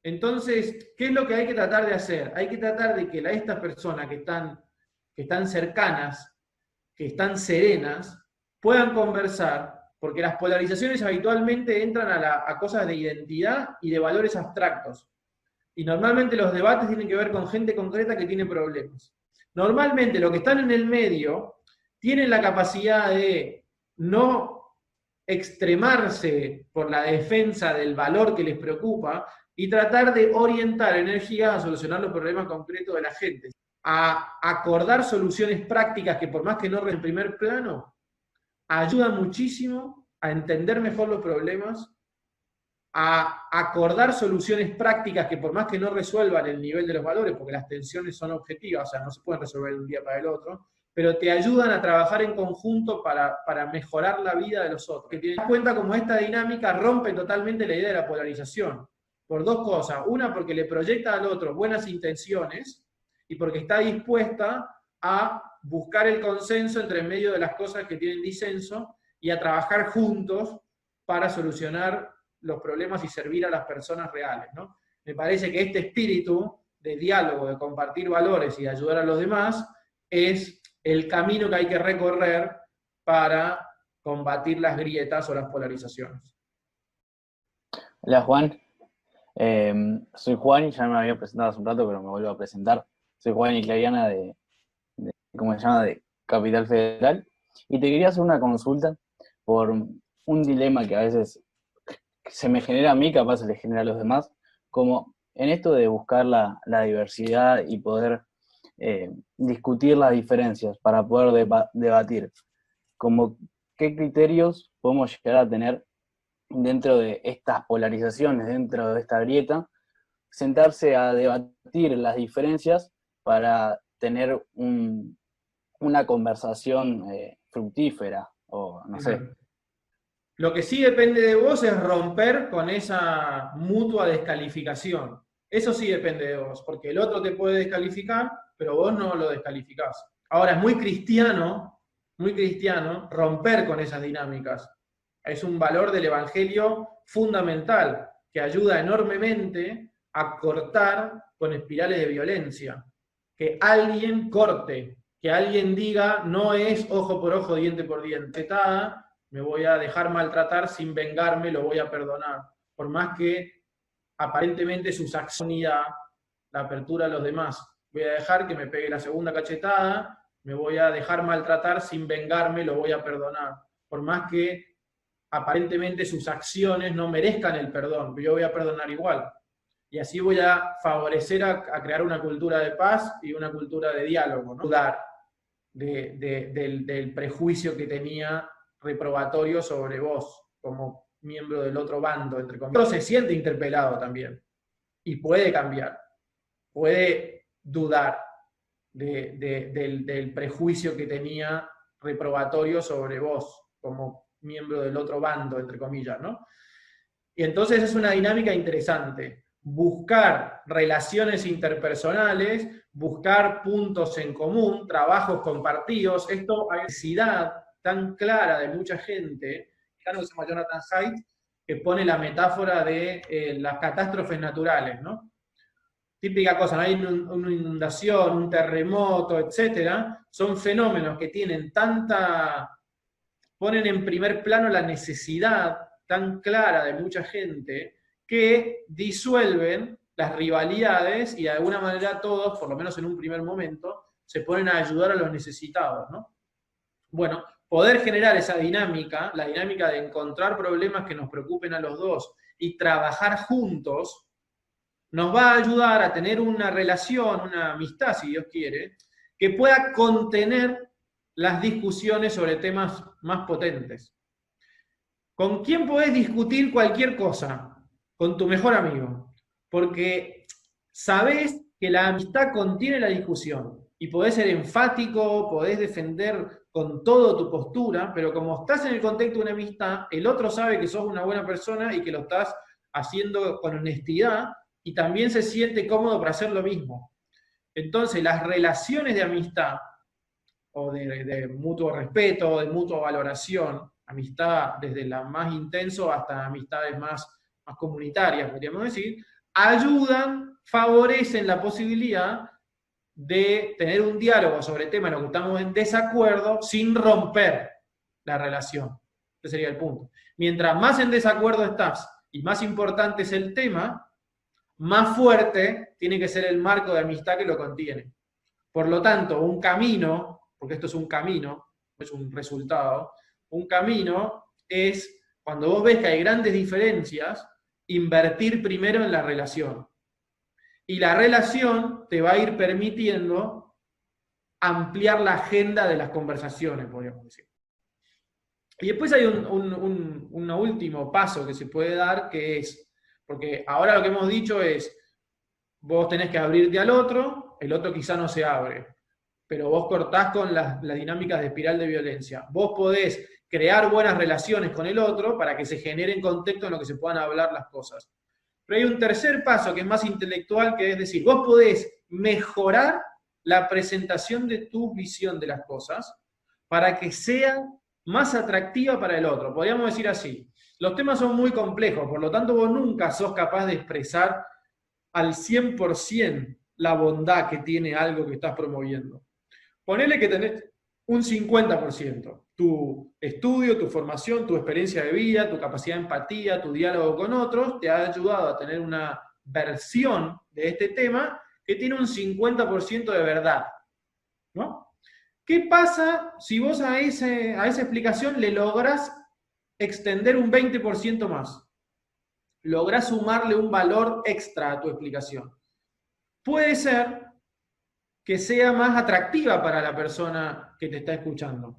Entonces, ¿qué es lo que hay que tratar de hacer? Hay que tratar de que estas personas que están cercanas, que están serenas, puedan conversar, porque las polarizaciones habitualmente entran a cosas de identidad y de valores abstractos. Y normalmente los debates tienen que ver con gente concreta que tiene problemas. Normalmente los que están en el medio tienen la capacidad de no extremarse por la defensa del valor que les preocupa y tratar de orientar energías a solucionar los problemas concretos de la gente, a acordar soluciones prácticas que por más que no en primer plano, ayudan muchísimo a entender mejor los problemas, a acordar soluciones prácticas que por más que no resuelvan el nivel de los valores, porque las tensiones son objetivas, o sea, no se pueden resolver de un día para el otro, pero te ayudan a trabajar en conjunto para mejorar la vida de los otros. Que te das cuenta como esta dinámica rompe totalmente la idea de la polarización, por dos cosas. Una, porque le proyecta al otro buenas intenciones, y porque está dispuesta a buscar el consenso entre medio de las cosas que tienen disenso, y a trabajar juntos para solucionar los problemas y servir a las personas reales, ¿no? Me parece que este espíritu de diálogo, de compartir valores y de ayudar a los demás, es el camino que hay que recorrer para combatir las grietas o las polarizaciones. Hola Juan, soy Juan y ya me había presentado hace un rato, pero me vuelvo a presentar. Soy Juan y Clariana ¿cómo se llama? Capital Federal, y te quería hacer una consulta por un dilema que a veces se me genera a mí, capaz se le genera a los demás, como en esto de buscar la diversidad y poder discutir las diferencias para poder debatir, como qué criterios podemos llegar a tener dentro de estas polarizaciones, dentro de esta grieta, sentarse a debatir las diferencias para tener una conversación fructífera, o no sé. Lo que sí depende de vos es romper con esa mutua descalificación. Eso sí depende de vos, porque el otro te puede descalificar, pero vos no lo descalificás. Ahora, es muy cristiano romper con esas dinámicas. Es un valor del Evangelio fundamental, que ayuda enormemente a cortar con espirales de violencia. Que alguien corte, que alguien diga, no es ojo por ojo, diente por diente. Me voy a dejar maltratar sin vengarme, lo voy a perdonar. Por más que aparentemente su saxonidad, la apertura a los demás. Voy a dejar que me pegue la segunda cachetada, me voy a dejar maltratar sin vengarme, lo voy a perdonar. Por más que aparentemente sus acciones no merezcan el perdón, yo voy a perdonar igual. Y así voy a favorecer a crear una cultura de paz y una cultura de diálogo, ¿no? Dudar del prejuicio que tenía reprobatorio sobre vos, como miembro del otro bando, entre comillas. Pero se siente interpelado también, y puede cambiar, puede dudar del prejuicio que tenía reprobatorio sobre vos, como miembro del otro bando, entre comillas, ¿no? Y entonces es una dinámica interesante. Buscar relaciones interpersonales, buscar puntos en común, trabajos compartidos. Esto hay necesidad tan clara de mucha gente, que se llama Jonathan Haidt, que pone la metáfora de las catástrofes naturales, ¿no? Típica cosa, ¿no? Hay una inundación, un terremoto, etcétera. Son fenómenos que tienen ponen en primer plano la necesidad tan clara de mucha gente que disuelven las rivalidades y de alguna manera todos, por lo menos en un primer momento, se ponen a ayudar a los necesitados, ¿no? Bueno, poder generar esa dinámica, la dinámica de encontrar problemas que nos preocupen a los dos y trabajar juntos, nos va a ayudar a tener una relación, una amistad, si Dios quiere, que pueda contener las discusiones sobre temas más potentes. ¿Con quién podés discutir cualquier cosa? Con tu mejor amigo. Porque sabés que la amistad contiene la discusión y podés ser enfático, podés defender con todo tu postura, pero como estás en el contexto de una amistad, el otro sabe que sos una buena persona y que lo estás haciendo con honestidad y también se siente cómodo para hacer lo mismo. Entonces, las relaciones de amistad o de mutuo respeto, de mutua valoración, amistad desde la más intenso hasta amistades más comunitarias, podríamos decir, ayudan, favorecen la posibilidad de tener un diálogo sobre temas en los que estamos en desacuerdo sin romper la relación. Ese sería el punto. Mientras más en desacuerdo estás y más importante es el tema, más fuerte tiene que ser el marco de amistad que lo contiene. Por lo tanto, un camino, porque esto es un camino, no es un resultado, un camino es, cuando vos ves que hay grandes diferencias, invertir primero en la relación. Y la relación te va a ir permitiendo ampliar la agenda de las conversaciones, podríamos decir. Y después hay un último paso que se puede dar, que es, porque ahora lo que hemos dicho es, vos tenés que abrirte al otro, el otro quizá no se abre, pero vos cortás con las dinámicas de espiral de violencia. Vos podés crear buenas relaciones con el otro para que se generen contextos en los que se puedan hablar las cosas. Pero hay un tercer paso que es más intelectual, que es decir, vos podés mejorar la presentación de tu visión de las cosas para que sea más atractiva para el otro. Podríamos decir así, los temas son muy complejos, por lo tanto vos nunca sos capaz de expresar al 100% la bondad que tiene algo que estás promoviendo. Ponele que tenés un 50%. Tu estudio, tu formación, tu experiencia de vida, tu capacidad de empatía, tu diálogo con otros, te ha ayudado a tener una versión de este tema que tiene un 50% de verdad, ¿no? ¿Qué pasa si vos a esa explicación le lográs extender un 20% más? Lográs sumarle un valor extra a tu explicación. Puede ser que sea más atractiva para la persona que te está escuchando.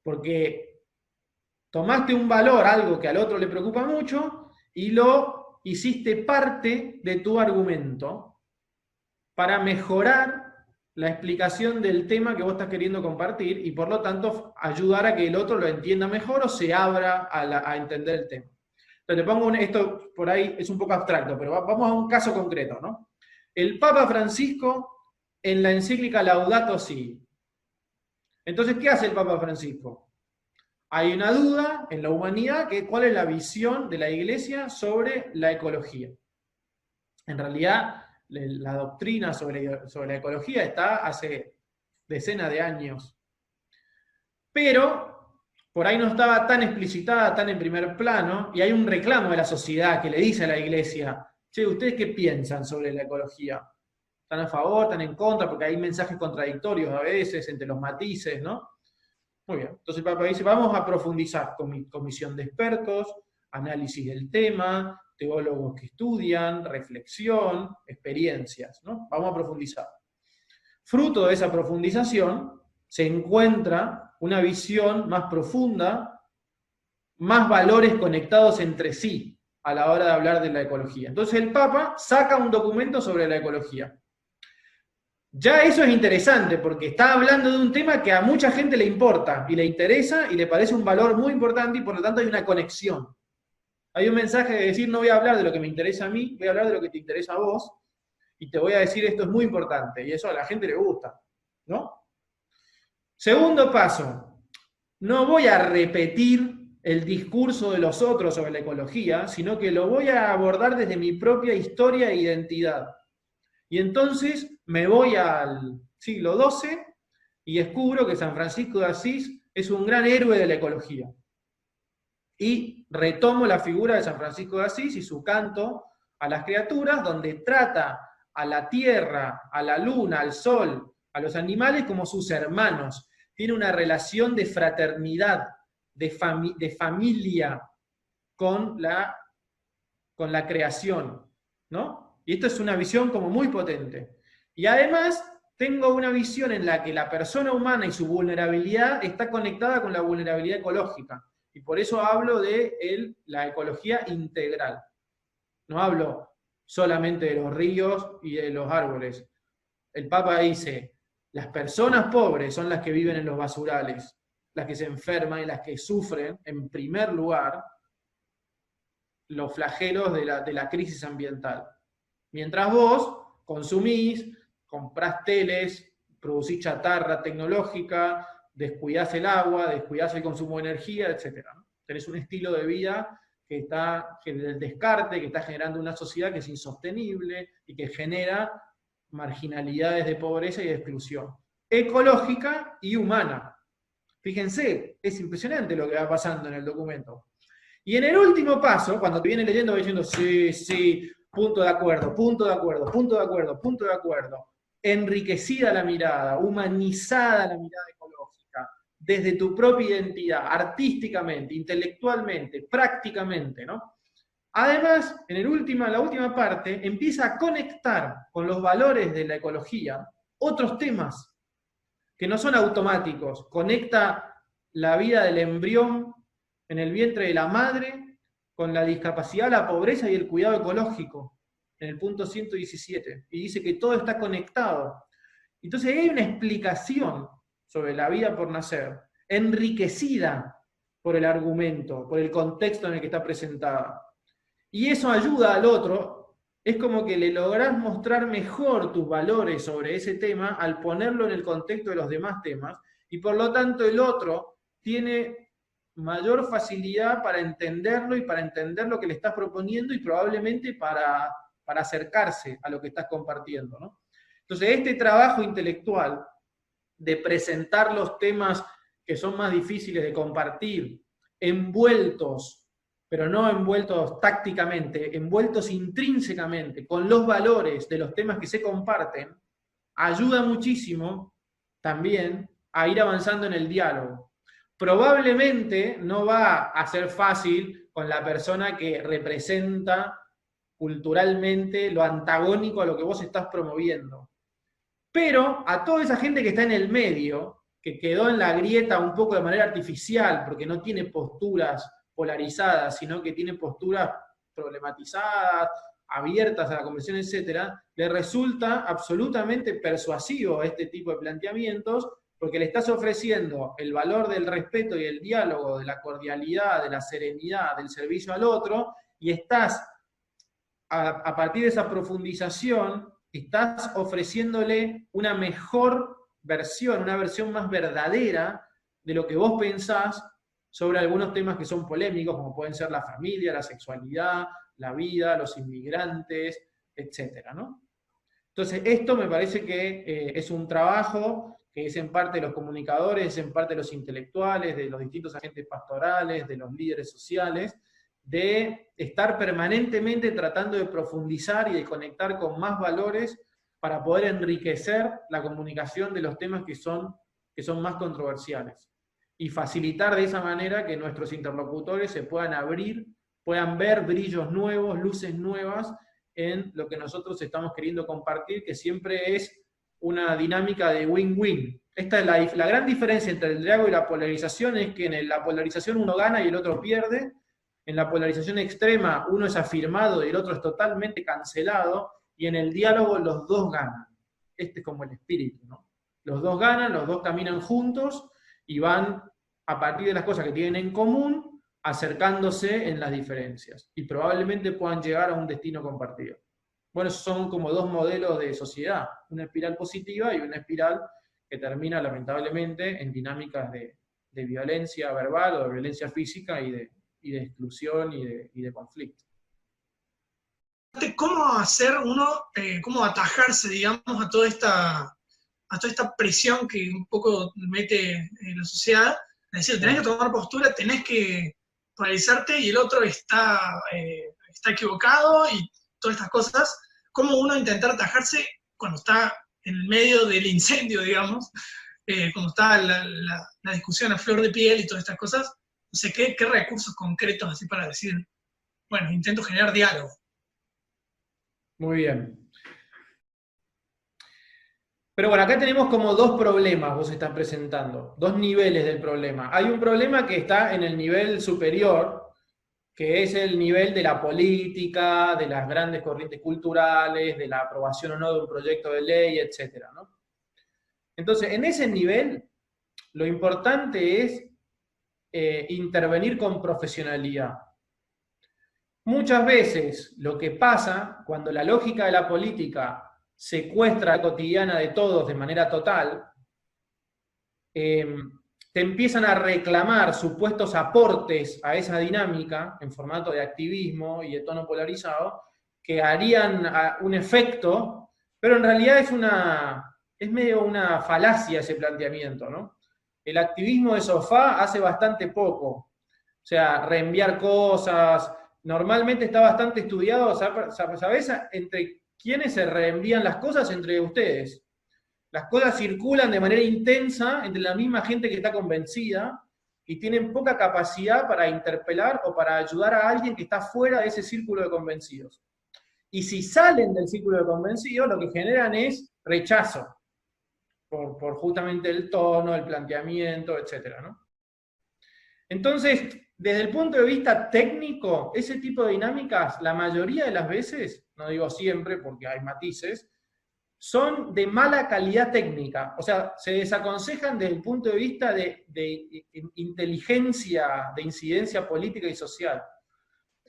Porque tomaste un valor, algo que al otro le preocupa mucho, y lo hiciste parte de tu argumento para mejorar la explicación del tema que vos estás queriendo compartir y por lo tanto ayudar a que el otro lo entienda mejor o se abra a entender el tema. Entonces le pongo esto por ahí, es un poco abstracto, pero vamos a un caso concreto, ¿no? El Papa Francisco en la encíclica Laudato Si. Entonces, ¿qué hace el Papa Francisco? Hay una duda en la humanidad que cuál es la visión de la Iglesia sobre la ecología. En realidad, la doctrina sobre la ecología está hace decenas de años. Pero por ahí no estaba tan explicitada, tan en primer plano, y hay un reclamo de la sociedad que le dice a la Iglesia, che, ¿ustedes qué piensan sobre la ecología? ¿Están a favor, están en contra? Porque hay mensajes contradictorios a veces entre los matices, ¿no? Muy bien, entonces el Papa dice, vamos a profundizar con comisión de expertos, análisis del tema, teólogos que estudian, reflexión, experiencias, ¿no? Vamos a profundizar. Fruto de esa profundización se encuentra una visión más profunda, más valores conectados entre sí a la hora de hablar de la ecología. Entonces el Papa saca un documento sobre la ecología. Ya eso es interesante porque está hablando de un tema que a mucha gente le importa y le interesa y le parece un valor muy importante y por lo tanto hay una conexión. Hay un mensaje de decir, no voy a hablar de lo que me interesa a mí, voy a hablar de lo que te interesa a vos, y te voy a decir esto es muy importante, y eso a la gente le gusta, ¿no? Segundo paso, no voy a repetir el discurso de los otros sobre la ecología, sino que lo voy a abordar desde mi propia historia e identidad. Y entonces me voy al siglo XII y descubro que San Francisco de Asís es un gran héroe de la ecología. Y retomo la figura de San Francisco de Asís y su canto a las criaturas, donde trata a la tierra, a la luna, al sol, a los animales como sus hermanos. Tiene una relación de fraternidad, de familia con la creación, ¿no? Y esto es una visión como muy potente. Y además tengo una visión en la que la persona humana y su vulnerabilidad está conectada con la vulnerabilidad ecológica. Y por eso hablo de la ecología integral. No hablo solamente de los ríos y de los árboles. El Papa dice, las personas pobres son las que viven en los basurales, las que se enferman y las que sufren, en primer lugar, los flagelos de la crisis ambiental. Mientras vos consumís, comprás teles, producís chatarra tecnológica, descuidás el agua, descuidás el consumo de energía, etc. Tenés un estilo de vida que el descarte, que está generando una sociedad que es insostenible y que genera marginalidades de pobreza y de exclusión, ecológica y humana. Fíjense, es impresionante lo que va pasando en el documento. Y en el último paso, cuando te viene leyendo, va diciendo, sí, punto de acuerdo, punto de acuerdo, punto de acuerdo, punto de acuerdo. Enriquecida la mirada, humanizada la mirada ecológica, desde tu propia identidad, artísticamente, intelectualmente, prácticamente, ¿no? Además, en la última parte, empieza a conectar con los valores de la ecología otros temas que no son automáticos. Conecta la vida del embrión en el vientre de la madre con la discapacidad, la pobreza y el cuidado ecológico, en el punto 117, y dice que todo está conectado. Entonces hay una explicación sobre la vida por nacer, enriquecida por el argumento, por el contexto en el que está presentada. Y eso ayuda al otro, es como que le lográs mostrar mejor tus valores sobre ese tema al ponerlo en el contexto de los demás temas, y por lo tanto el otro tiene mayor facilidad para entenderlo y para entender lo que le estás proponiendo y probablemente para acercarse a lo que estás compartiendo, ¿no? Entonces, este trabajo intelectual de presentar los temas que son más difíciles de compartir, envueltos, pero no envueltos tácticamente, envueltos intrínsecamente con los valores de los temas que se comparten, ayuda muchísimo también a ir avanzando en el diálogo. Probablemente no va a ser fácil con la persona que representa culturalmente lo antagónico a lo que vos estás promoviendo. Pero a toda esa gente que está en el medio, que quedó en la grieta un poco de manera artificial, porque no tiene posturas polarizadas, sino que tiene posturas problematizadas, abiertas a la conversación, etc., le resulta absolutamente persuasivo este tipo de planteamientos, porque le estás ofreciendo el valor del respeto y el diálogo, de la cordialidad, de la serenidad, del servicio al otro, y estás, a partir de esa profundización, estás ofreciéndole una mejor versión, una versión más verdadera de lo que vos pensás sobre algunos temas que son polémicos, como pueden ser la familia, la sexualidad, la vida, los inmigrantes, etcétera, ¿no? Entonces, esto me parece que es un trabajo que es en parte de los comunicadores, es en parte de los intelectuales, de los distintos agentes pastorales, de los líderes sociales, de estar permanentemente tratando de profundizar y de conectar con más valores para poder enriquecer la comunicación de los temas que son más controversiales. Y facilitar de esa manera que nuestros interlocutores se puedan abrir, puedan ver brillos nuevos, luces nuevas en lo que nosotros estamos queriendo compartir, que siempre es una dinámica de win-win. Esta es la gran diferencia entre el diálogo y la polarización, es que en la polarización uno gana y el otro pierde. En la polarización extrema uno es afirmado y el otro es totalmente cancelado, y en el diálogo los dos ganan. Este es como el espíritu, ¿no? Los dos ganan, los dos caminan juntos y van, a partir de las cosas que tienen en común, acercándose en las diferencias. Y probablemente puedan llegar a un destino compartido. Bueno, son como dos modelos de sociedad, una espiral positiva y una espiral que termina lamentablemente en dinámicas de violencia verbal o de violencia física y de exclusión y de conflicto. ¿Cómo hacer cómo atajarse, digamos, a toda esta presión que un poco mete en la sociedad? Es decir, tenés que tomar postura, tenés que polarizarte y el otro está equivocado y todas estas cosas. ¿Cómo uno intentar atajarse cuando está en el medio del incendio, digamos? Cuando está la discusión a flor de piel y todas estas cosas. No sé, ¿qué recursos concretos así para decir, bueno, intento generar diálogo? Muy bien. Pero bueno, acá tenemos como dos problemas, vos estás presentando, dos niveles del problema. Hay un problema que está en el nivel superior, que es el nivel de la política, de las grandes corrientes culturales, de la aprobación o no de un proyecto de ley, etc., ¿no? Entonces, en ese nivel, lo importante es intervenir con profesionalidad. Muchas veces lo que pasa cuando la lógica de la política secuestra la cotidiana de todos de manera total, te empiezan a reclamar supuestos aportes a esa dinámica en formato de activismo y de tono polarizado que harían un efecto, pero en realidad es medio una falacia ese planteamiento, ¿no? El activismo de sofá hace bastante poco, o sea, reenviar cosas, normalmente está bastante estudiado, ¿sabes? Entre quiénes se reenvían las cosas, entre ustedes. Las cosas circulan de manera intensa entre la misma gente que está convencida y tienen poca capacidad para interpelar o para ayudar a alguien que está fuera de ese círculo de convencidos. Y si salen del círculo de convencidos, lo que generan es rechazo por justamente el tono, el planteamiento, etc., ¿no? Entonces, desde el punto de vista técnico, ese tipo de dinámicas, la mayoría de las veces, no digo siempre porque hay matices, son de mala calidad técnica, o sea, se desaconsejan desde el punto de vista de inteligencia, de incidencia política y social.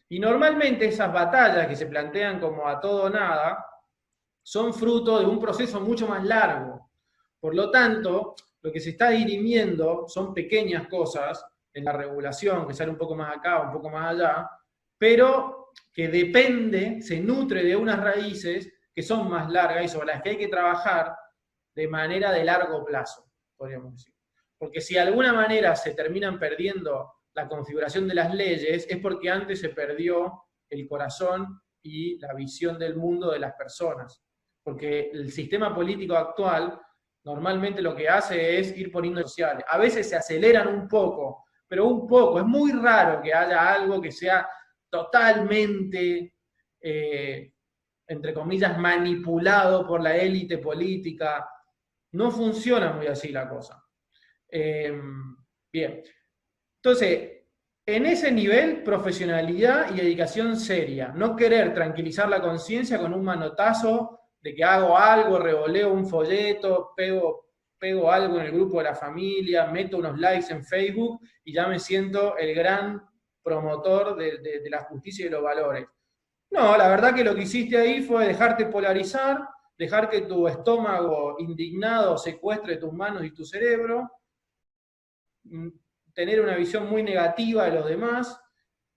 Y normalmente esas batallas que se plantean como a todo o nada, son fruto de un proceso mucho más largo. Por lo tanto, lo que se está dirimiendo son pequeñas cosas en la regulación, que sale un poco más acá, un poco más allá, pero que depende, se nutre de unas raíces que son más largas y sobre las que hay que trabajar de manera de largo plazo, podríamos decir. Porque si de alguna manera se terminan perdiendo la configuración de las leyes, es porque antes se perdió el corazón y la visión del mundo de las personas. Porque el sistema político actual normalmente lo que hace es ir poniendo sociales. A veces se aceleran un poco, pero un poco. Es muy raro que haya algo que sea totalmente, entre comillas, manipulado por la élite política. No funciona muy así la cosa. Bien. Entonces, en ese nivel, profesionalidad y dedicación seria. No querer tranquilizar la conciencia con un manotazo de que hago algo, revoleo un folleto, pego algo en el grupo de la familia, meto unos likes en Facebook y ya me siento el gran promotor de la justicia y de los valores. No, la verdad que lo que hiciste ahí fue dejarte polarizar, dejar que tu estómago indignado secuestre tus manos y tu cerebro, tener una visión muy negativa de los demás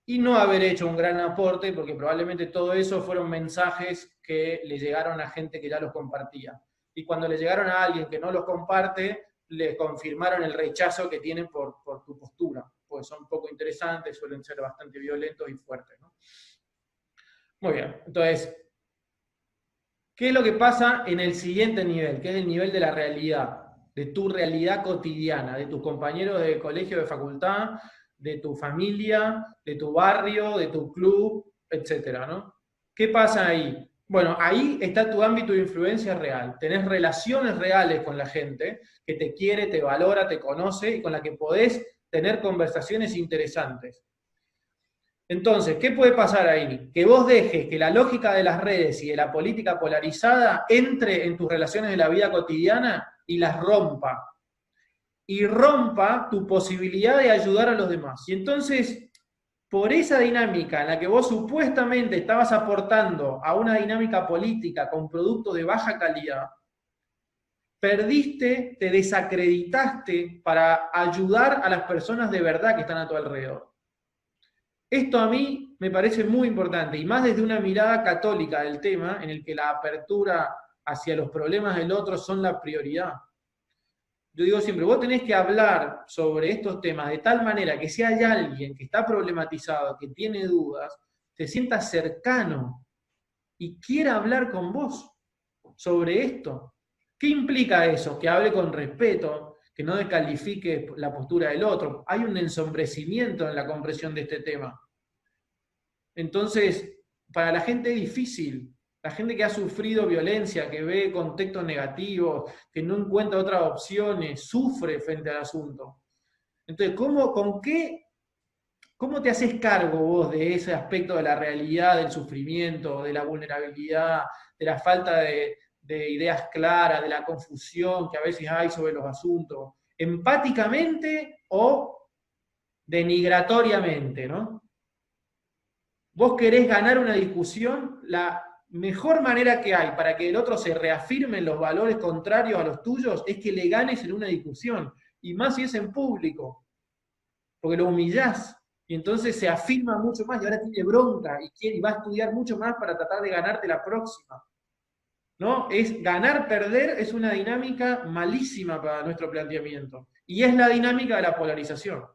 y no haber hecho un gran aporte, porque probablemente todo eso fueron mensajes que le llegaron a gente que ya los compartía. Y cuando le llegaron a alguien que no los comparte, le confirmaron el rechazo que tienen por tu postura, pues son poco interesantes, suelen ser bastante violentos y fuertes, ¿no? Muy bien, entonces, ¿qué es lo que pasa en el siguiente nivel? Que es el nivel de la realidad, de tu realidad cotidiana, de tus compañeros de colegio, de facultad, de tu familia, de tu barrio, de tu club, etcétera, ¿no? ¿Qué pasa ahí? Bueno, ahí está tu ámbito de influencia real. Tenés relaciones reales con la gente que te quiere, te valora, te conoce y con la que podés tener conversaciones interesantes. Entonces, ¿qué puede pasar ahí? Que vos dejes que la lógica de las redes y de la política polarizada entre en tus relaciones de la vida cotidiana y las rompa. Y rompa tu posibilidad de ayudar a los demás. Y entonces, por esa dinámica en la que vos supuestamente estabas aportando a una dinámica política con productos de baja calidad, perdiste, te desacreditaste para ayudar a las personas de verdad que están a tu alrededor. Esto a mí me parece muy importante, y más desde una mirada católica del tema, en el que la apertura hacia los problemas del otro son la prioridad. Yo digo siempre, vos tenés que hablar sobre estos temas de tal manera que si hay alguien que está problematizado, que tiene dudas, te sienta cercano y quiera hablar con vos sobre esto. ¿Qué implica eso? Que hable con respeto, que no descalifique la postura del otro. Hay un ensombrecimiento en la comprensión de este tema. Entonces, para la gente es difícil. La gente que ha sufrido violencia, que ve contextos negativos, que no encuentra otras opciones, sufre frente al asunto. Entonces, ¿cómo te haces cargo vos de ese aspecto de la realidad, del sufrimiento, de la vulnerabilidad, de la falta de ideas claras, de la confusión que a veces hay sobre los asuntos? ¿Empáticamente o denigratoriamente, ¿no? Vos querés ganar una discusión, la mejor manera que hay para que el otro se reafirme en los valores contrarios a los tuyos es que le ganes en una discusión, y más si es en público, porque lo humillás, y entonces se afirma mucho más, y ahora tiene bronca, y va a estudiar mucho más para tratar de ganarte la próxima. ¿No? Es ganar, perder, es una dinámica malísima para nuestro planteamiento, y es la dinámica de la polarización.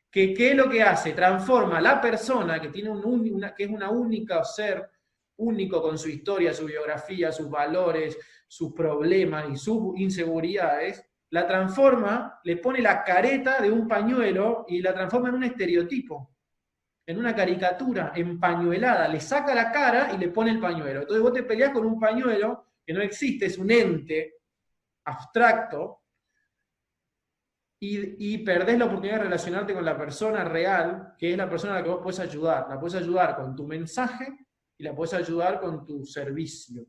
¿Qué es lo que hace? Transforma a la persona que tiene que es una única ser, único con su historia, su biografía, sus valores, sus problemas y sus inseguridades, la transforma, le pone la careta de un pañuelo y la transforma en un estereotipo, en una caricatura empañuelada, le saca la cara y le pone el pañuelo. Entonces vos te peleás con un pañuelo que no existe, es un ente abstracto, y perdés la oportunidad de relacionarte con la persona real, que es la persona a la que vos podés ayudar. La podés ayudar con tu mensaje y la podés ayudar con tu servicio.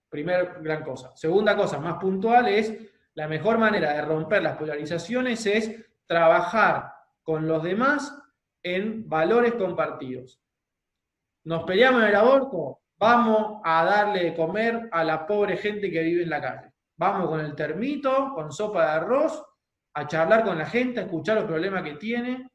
Primera gran cosa. Segunda cosa, más puntual, es la mejor manera de romper las polarizaciones es trabajar con los demás en valores compartidos. ¿Nos peleamos en el aborto? Vamos a darle de comer a la pobre gente que vive en la calle. Vamos con el termito, con sopa de arroz, a charlar con la gente, a escuchar los problemas que tiene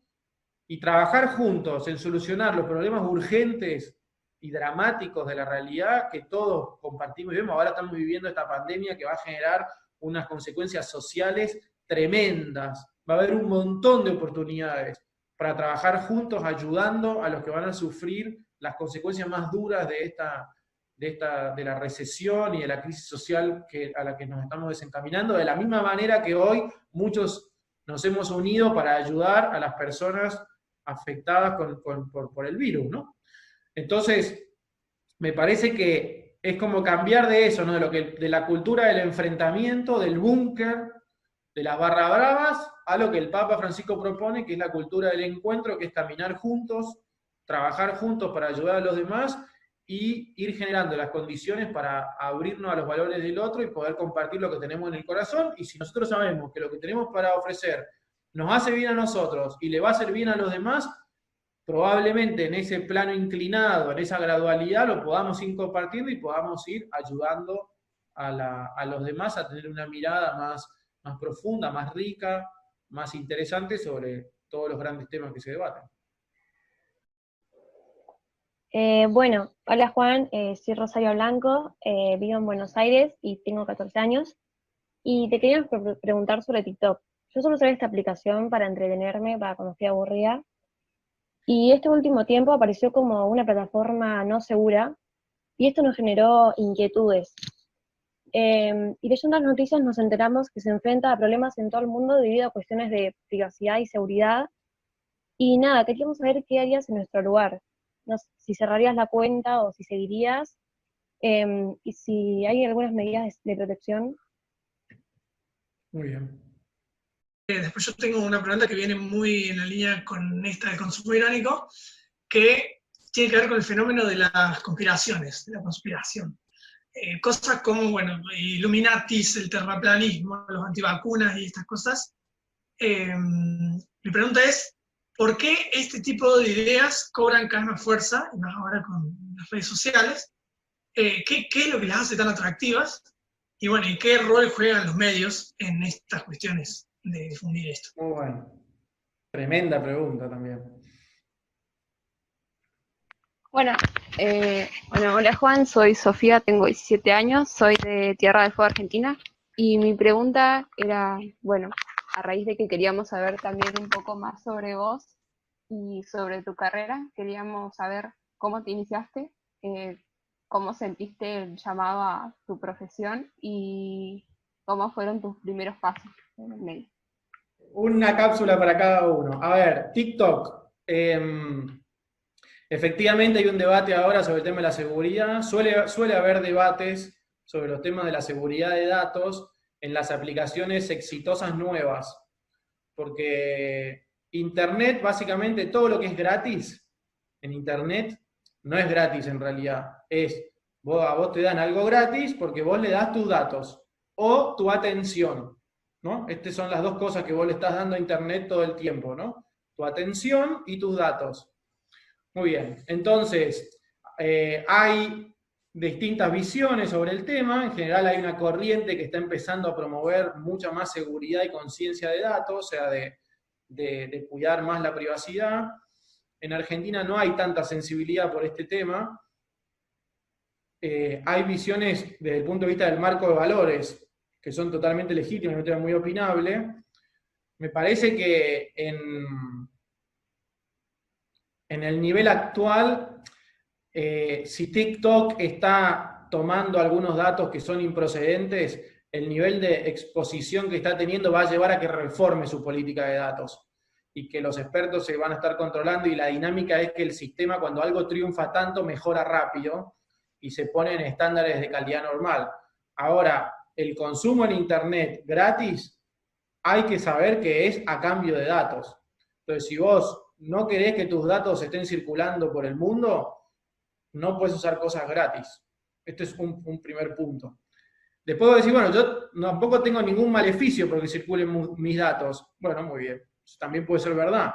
y trabajar juntos en solucionar los problemas urgentes y dramáticos de la realidad que todos compartimos y vemos. Ahora estamos viviendo esta pandemia que va a generar unas consecuencias sociales tremendas. Va a haber un montón de oportunidades para trabajar juntos ayudando a los que van a sufrir las consecuencias más duras de de la recesión y de la crisis social a la que nos estamos desencaminando, de la misma manera que hoy muchos nos hemos unido para ayudar a las personas afectadas por el virus, ¿no? Entonces, me parece que es como cambiar de eso, ¿no? De la cultura del enfrentamiento, del búnker, de las barra bravas, a lo que el Papa Francisco propone, que es la cultura del encuentro, que es caminar juntos, trabajar juntos para ayudar a los demás y ir generando las condiciones para abrirnos a los valores del otro y poder compartir lo que tenemos en el corazón. Y si nosotros sabemos que lo que tenemos para ofrecer nos hace bien a nosotros y le va a hacer bien a los demás, probablemente en ese plano inclinado, en esa gradualidad, lo podamos ir compartiendo y podamos ir ayudando a los demás a tener una mirada más profunda, más rica, más interesante sobre todos los grandes temas que se debaten. Bueno, hola Juan, soy Rosario Blanco, vivo en Buenos Aires y tengo 14 años. Y te quería preguntar sobre TikTok. Yo solo usé esta aplicación para entretenerme, para cuando estoy aburrida. Y este último tiempo apareció como una plataforma no segura, y esto nos generó inquietudes. Y leyendo las noticias nos enteramos que se enfrenta a problemas en todo el mundo debido a cuestiones de privacidad y seguridad. Y nada, queríamos saber qué harías en nuestro lugar. No sé, si cerrarías la cuenta o si seguirías, y si hay algunas medidas de protección. Muy bien. Después yo tengo una pregunta que viene muy en la línea con esta de consumo irónico, que tiene que ver con el fenómeno de las conspiraciones, de la conspiración. Cosas como, bueno, Illuminatis, el terraplanismo, los antivacunas y estas cosas. Mi pregunta es, ¿por qué este tipo de ideas cobran cada vez más fuerza, y más ahora con las redes sociales? ¿Qué es lo que las hace tan atractivas? Y bueno, ¿y qué rol juegan los medios en estas cuestiones de difundir esto? Muy bueno. Tremenda pregunta también. Bueno, hola Juan, soy Sofía, tengo 17 años, soy de Tierra del Fuego, Argentina, y mi pregunta era, bueno, a raíz de que queríamos saber también un poco más sobre vos y sobre tu carrera, queríamos saber cómo te iniciaste, cómo sentiste el llamado a tu profesión y cómo fueron tus primeros pasos en el medio. Una cápsula para cada uno. A ver, TikTok. Efectivamente hay un debate ahora sobre el tema de la seguridad. Suele haber debates sobre los temas de la seguridad de datos en las aplicaciones exitosas nuevas. Porque Internet, básicamente todo lo que es gratis en Internet, no es gratis en realidad. A vos te dan algo gratis porque vos le das tus datos o tu atención, ¿no? Estas son las dos cosas que vos le estás dando a Internet todo el tiempo, ¿no? Tu atención y tus datos. Muy bien, entonces, hay distintas visiones sobre el tema. En general hay una corriente que está empezando a promover mucha más seguridad y conciencia de datos, o sea, de cuidar más la privacidad. En Argentina no hay tanta sensibilidad por este tema. Hay visiones desde el punto de vista del marco de valores que son totalmente legítimas, un tema muy opinable. Me parece que en el nivel actual, si TikTok está tomando algunos datos que son improcedentes, el nivel de exposición que está teniendo va a llevar a que reforme su política de datos y que los expertos se van a estar controlando, y la dinámica es que el sistema, cuando algo triunfa tanto, mejora rápido y se pone en estándares de calidad normal. Ahora, el consumo en Internet gratis, hay que saber que es a cambio de datos. Entonces, si vos no querés que tus datos estén circulando por el mundo, no puedes usar cosas gratis. Este es un primer punto. Después decir, bueno, yo tampoco tengo ningún maleficio porque circulen mis datos. Bueno, muy bien. Eso también puede ser verdad.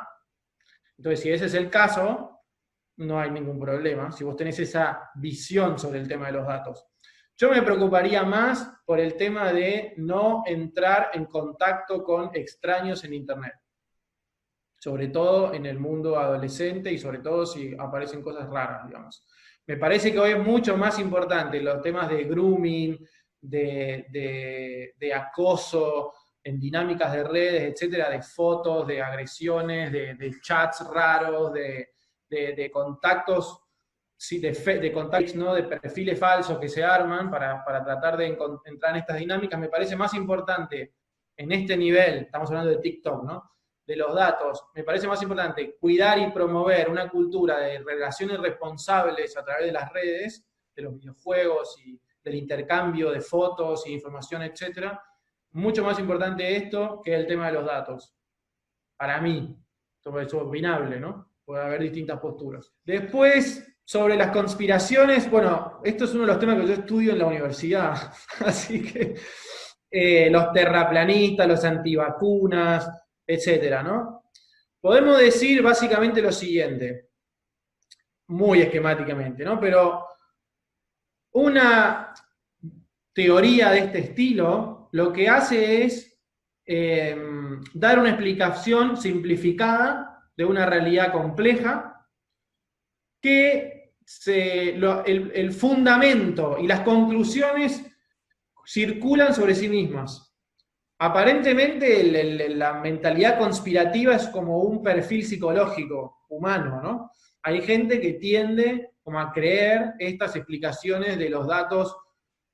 Entonces, si ese es el caso, no hay ningún problema, si vos tenés esa visión sobre el tema de los datos. Yo me preocuparía más por el tema de no entrar en contacto con extraños en Internet. Sobre todo en el mundo adolescente y sobre todo si aparecen cosas raras, digamos. Me parece que hoy es mucho más importante los temas de grooming, de acoso en dinámicas de redes, etcétera, de fotos, de agresiones, de chats raros, de contactos de contactos, ¿no? De perfiles falsos que se arman para tratar de entrar en estas dinámicas, me parece más importante en este nivel, estamos hablando de TikTok, ¿no? De los datos, me parece más importante cuidar y promover una cultura de relaciones responsables a través de las redes, de los videojuegos y del intercambio de fotos y información, etcétera. Mucho más importante esto que el tema de los datos. Para mí, sobre eso es opinable, ¿no? Puede haber distintas posturas. Después, sobre las conspiraciones, bueno, esto es uno de los temas que yo estudio en la universidad, así que los terraplanistas, los antivacunas, etcétera, ¿no? Podemos decir básicamente lo siguiente, muy esquemáticamente, ¿no? Pero una teoría de este estilo lo que hace es dar una explicación simplificada de una realidad compleja que el fundamento y las conclusiones circulan sobre sí mismas. Aparentemente la mentalidad conspirativa es como un perfil psicológico humano, ¿no? Hay gente que tiende como a creer estas explicaciones de los datos,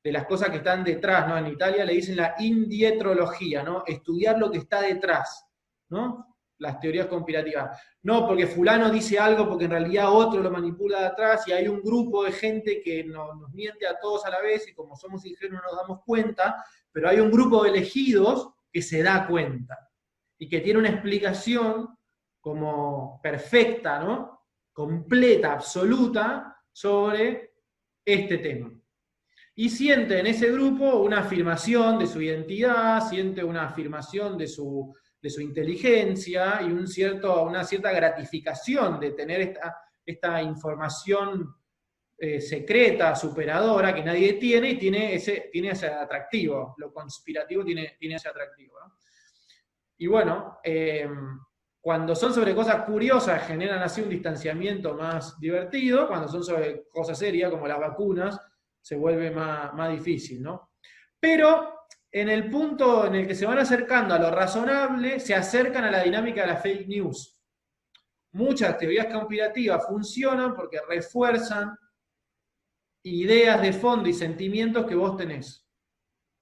de las cosas que están detrás, ¿no? En Italia le dicen la indietrología, ¿no? Estudiar lo que está detrás, ¿no? Las teorías conspirativas. No, porque fulano dice algo porque en realidad otro lo manipula de atrás y hay un grupo de gente que nos miente a todos a la vez y como somos ingenuos no nos damos cuenta, pero hay un grupo de elegidos que se da cuenta y que tiene una explicación como perfecta, ¿no? Completa, absoluta, sobre este tema. Y siente en ese grupo una afirmación de su identidad, siente una afirmación de su inteligencia y una cierta gratificación de tener esta información secreta, superadora, que nadie tiene, y tiene ese atractivo. Lo conspirativo tiene ese atractivo, ¿no? Y bueno, cuando son sobre cosas curiosas generan así un distanciamiento más divertido, cuando son sobre cosas serias como las vacunas se vuelve más difícil, ¿no? Pero en el punto en el que se van acercando a lo razonable, se acercan a la dinámica de la fake news. Muchas teorías conspirativas funcionan porque refuerzan ideas de fondo y sentimientos que vos tenés.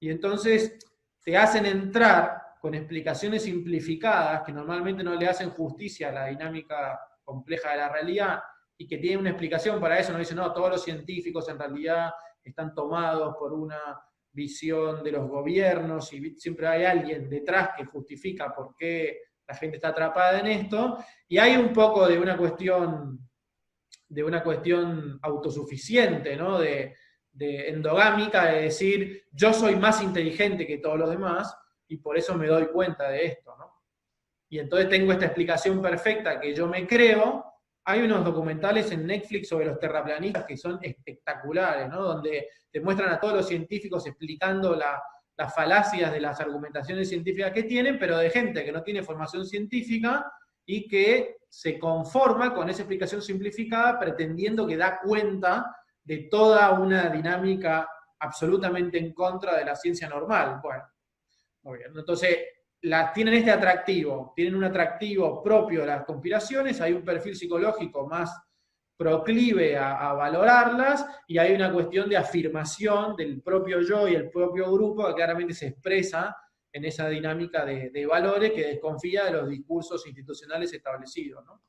Y entonces te hacen entrar con explicaciones simplificadas que normalmente no le hacen justicia a la dinámica compleja de la realidad y que tienen una explicación para eso. No dicen, no, todos los científicos en realidad están tomados por una visión de los gobiernos y siempre hay alguien detrás que justifica por qué la gente está atrapada en esto. Y hay un poco de una cuestión autosuficiente, ¿no? de endogámica, de decir, yo soy más inteligente que todos los demás, y por eso me doy cuenta de esto, ¿no? Y entonces tengo esta explicación perfecta que yo me creo. Hay unos documentales en Netflix sobre los terraplanistas que son espectaculares, ¿no? Donde te muestran a todos los científicos explicando las falacias de las argumentaciones científicas que tienen, pero de gente que no tiene formación científica y que se conforma con esa explicación simplificada pretendiendo que da cuenta de toda una dinámica absolutamente en contra de la ciencia normal. Bueno, muy bien. Entonces, tienen este atractivo, tienen un atractivo propio de las conspiraciones, hay un perfil psicológico más proclive a valorarlas, y hay una cuestión de afirmación del propio yo y el propio grupo que claramente se expresa en esa dinámica de valores que desconfía de los discursos institucionales establecidos, ¿no?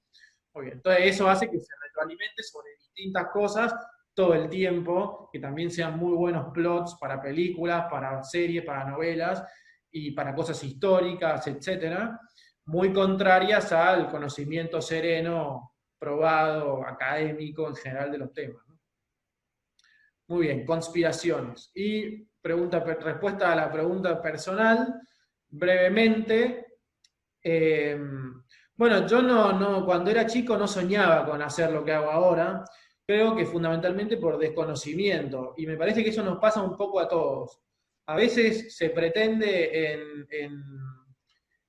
Muy bien, entonces eso hace que se retroalimente sobre distintas cosas todo el tiempo, que también sean muy buenos plots para películas, para series, para novelas, y para cosas históricas, etcétera, muy contrarias al conocimiento sereno, probado, académico en general de los temas, ¿no? Muy bien, conspiraciones. Y respuesta a la pregunta personal, brevemente. Bueno, yo cuando era chico no soñaba con hacer lo que hago ahora, creo que fundamentalmente por desconocimiento, y me parece que eso nos pasa un poco a todos. A veces se pretende en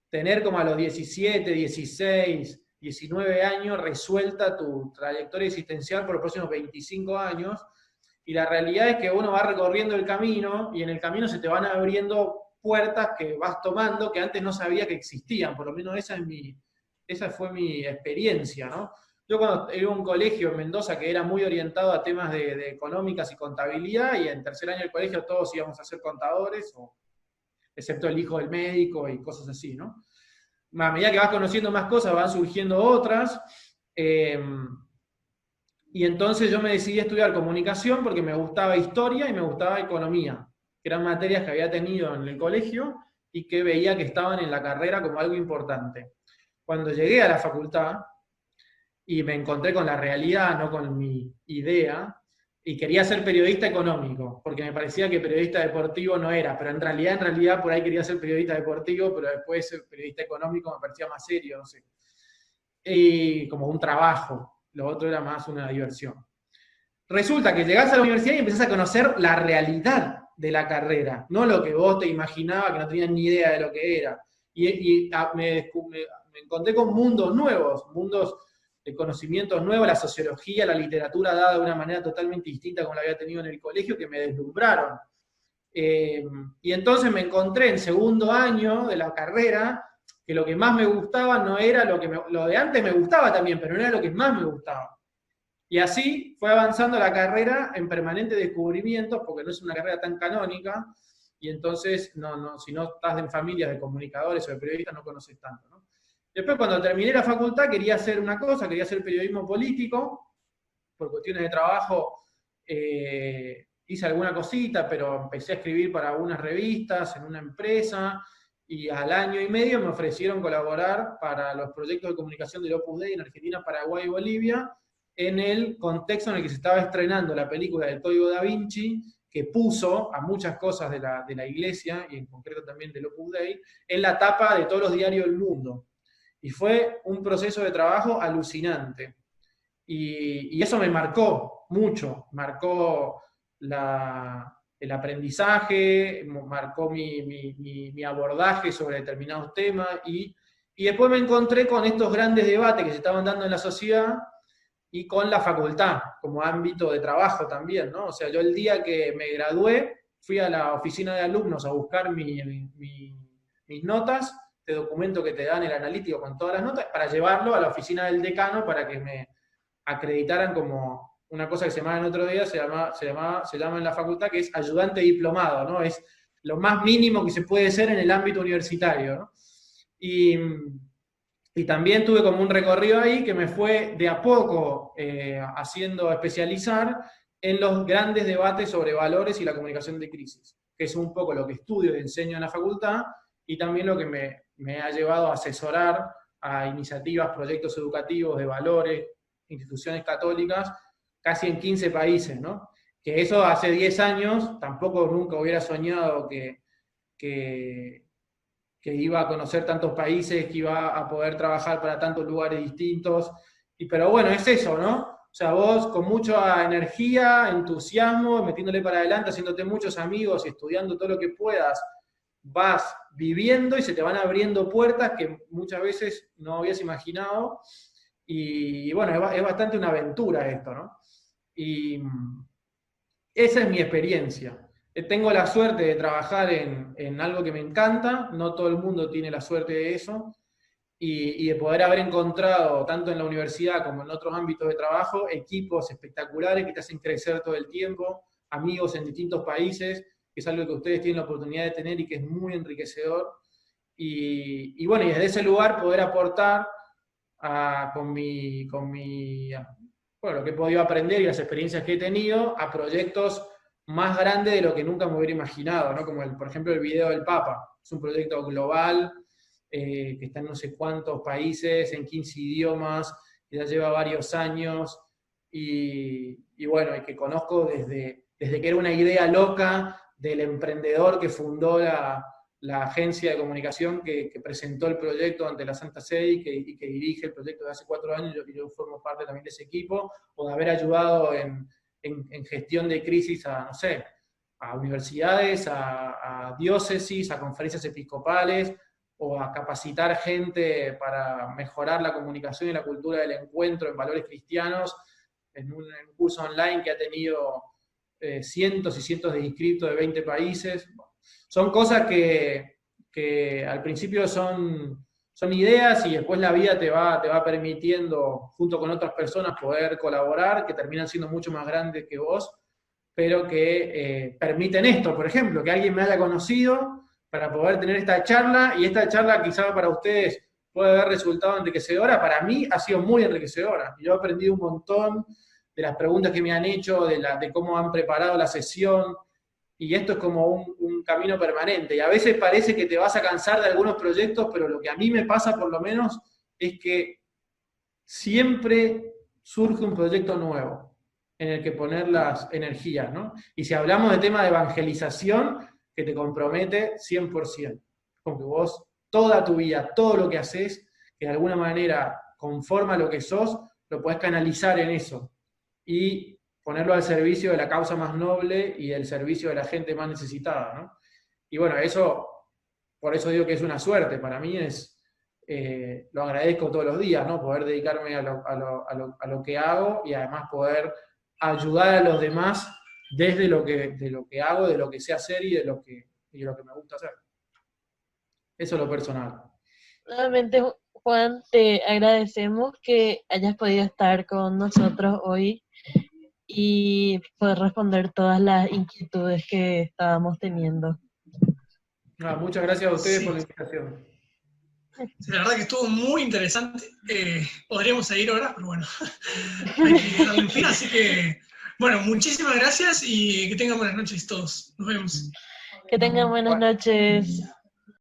tener como a los 17, 16, 19 años resuelta tu trayectoria existencial por los próximos 25 años, y la realidad es que uno va recorriendo el camino, y en el camino se te van abriendo puertas que vas tomando que antes no sabía que existían, por lo menos esa fue mi experiencia, ¿no? Yo cuando iba a un colegio en Mendoza que era muy orientado a temas de económicas y contabilidad, y en tercer año del colegio todos íbamos a ser contadores, excepto el hijo del médico y cosas así, ¿no? A medida que vas conociendo más cosas, van surgiendo otras, y entonces yo me decidí a estudiar comunicación porque me gustaba historia y me gustaba economía, que eran materias que había tenido en el colegio y que veía que estaban en la carrera como algo importante. Cuando llegué a la facultad y me encontré con la realidad, no con mi idea, y quería ser periodista económico, porque me parecía que periodista deportivo no era, pero en realidad por ahí quería ser periodista deportivo, pero después ser periodista económico me parecía más serio, no sé. Y como un trabajo, lo otro era más una diversión. Resulta que llegás a la universidad y empezás a conocer la realidad de la carrera, no lo que vos te imaginabas, que no tenías ni idea de lo que era. Me encontré con mundos nuevos, mundos de conocimientos nuevos, la sociología, la literatura dada de una manera totalmente distinta como la había tenido en el colegio, que me deslumbraron. Y entonces me encontré en segundo año de la carrera que lo que más me gustaba no era lo de antes me gustaba también, pero no era lo que más me gustaba. Y así fue avanzando la carrera en permanente descubrimientos, porque no es una carrera tan canónica, y entonces si no estás en familias de comunicadores o de periodistas no conoces tanto, ¿no? Después, cuando terminé la facultad, quería hacer una cosa, quería hacer periodismo político. Por cuestiones de trabajo hice alguna cosita, pero empecé a escribir para algunas revistas, en una empresa, y al año y medio me ofrecieron colaborar para los proyectos de comunicación del Opus Dei en Argentina, Paraguay y Bolivia, en el contexto en el que se estaba estrenando la película del Código Da Vinci, que puso a muchas cosas de la Iglesia, y en concreto también del Opus Dei, en la tapa de todos los diarios del mundo. Y fue un proceso de trabajo alucinante. Y eso me marcó mucho, marcó el aprendizaje, marcó mi abordaje sobre determinados temas, y después me encontré con estos grandes debates que se estaban dando en la sociedad y con la facultad, como ámbito de trabajo también, ¿no? O sea, yo el día que me gradué, fui a la oficina de alumnos a buscar mis notas, documento que te dan el analítico con todas las notas, para llevarlo a la oficina del decano para que me acreditaran como una cosa que se llama en otro día, se llama en la facultad, que es ayudante diplomado, ¿no? Es lo más mínimo que se puede ser en el ámbito universitario, ¿no? Y también tuve como un recorrido ahí que me fue de a poco haciendo especializar en los grandes debates sobre valores y la comunicación de crisis, que es un poco lo que estudio y enseño en la facultad, y también lo que me ha llevado a asesorar a iniciativas, proyectos educativos de valores, instituciones católicas, casi en 15 países, ¿no? Que eso hace 10 años tampoco nunca hubiera soñado que iba a conocer tantos países, que iba a poder trabajar para tantos lugares distintos. Pero bueno, es eso, ¿no? O sea, vos con mucha energía, entusiasmo, metiéndole para adelante, haciéndote muchos amigos y estudiando todo lo que puedas, vas viviendo y se te van abriendo puertas que muchas veces no habías imaginado, y bueno, es bastante una aventura esto, ¿no? Y esa es mi experiencia. Tengo la suerte de trabajar en algo que me encanta, no todo el mundo tiene la suerte de eso, y de poder haber encontrado, tanto en la universidad como en otros ámbitos de trabajo, equipos espectaculares que te hacen crecer todo el tiempo, amigos en distintos países, que es algo que ustedes tienen la oportunidad de tener y que es muy enriquecedor. Y bueno, y desde ese lugar poder aportar con lo que he podido aprender y las experiencias que he tenido a proyectos más grandes de lo que nunca me hubiera imaginado, ¿no? Como por ejemplo el video del Papa. Es un proyecto global que está en no sé cuántos países, en 15 idiomas, que ya lleva varios años, y bueno, y que conozco desde que era una idea loca del emprendedor que fundó la agencia de comunicación que presentó el proyecto ante la Santa Sede y que dirige el proyecto de hace 4 años, yo formo parte también de ese equipo, o de haber ayudado en gestión de crisis a, no sé, a universidades, a diócesis, a conferencias episcopales, o a capacitar gente para mejorar la comunicación y la cultura del encuentro en valores cristianos, en un curso online que ha tenido cientos y cientos de inscritos de 20 países. Son cosas que al principio son son ideas y después la vida te va permitiendo, junto con otras personas, poder colaborar, que terminan siendo mucho más grandes que vos, pero que permiten esto, por ejemplo, que alguien me haya conocido para poder tener esta charla, y esta charla quizá para ustedes puede haber resultado enriquecedora. Para mí ha sido muy enriquecedora. Yo he aprendido un montón de las preguntas que me han hecho, de cómo han preparado la sesión, y esto es como un camino permanente. Y a veces parece que te vas a cansar de algunos proyectos, pero lo que a mí me pasa por lo menos es que siempre surge un proyecto nuevo en el que poner las energías, ¿no? Y si hablamos de tema de evangelización, que te compromete 100%, con que vos toda tu vida, todo lo que haces, que de alguna manera conforma lo que sos, lo podés canalizar en eso y ponerlo al servicio de la causa más noble y del servicio de la gente más necesitada, ¿no? Y bueno, eso, por eso digo que es una suerte, para mí lo agradezco todos los días, ¿no? Poder dedicarme a lo que hago y además poder ayudar a los demás desde de lo que hago, de lo que sé hacer y de lo que me gusta hacer. Eso es lo personal. Nuevamente, Juan, te agradecemos que hayas podido estar con nosotros hoy y poder responder todas las inquietudes que estábamos teniendo. Muchas gracias a ustedes por la invitación. Sí, la verdad que estuvo muy interesante. Podríamos seguir horas, pero bueno, hay que darle un fin, así que, bueno, muchísimas gracias y que tengan buenas noches todos. Nos vemos. Que tengan buenas noches.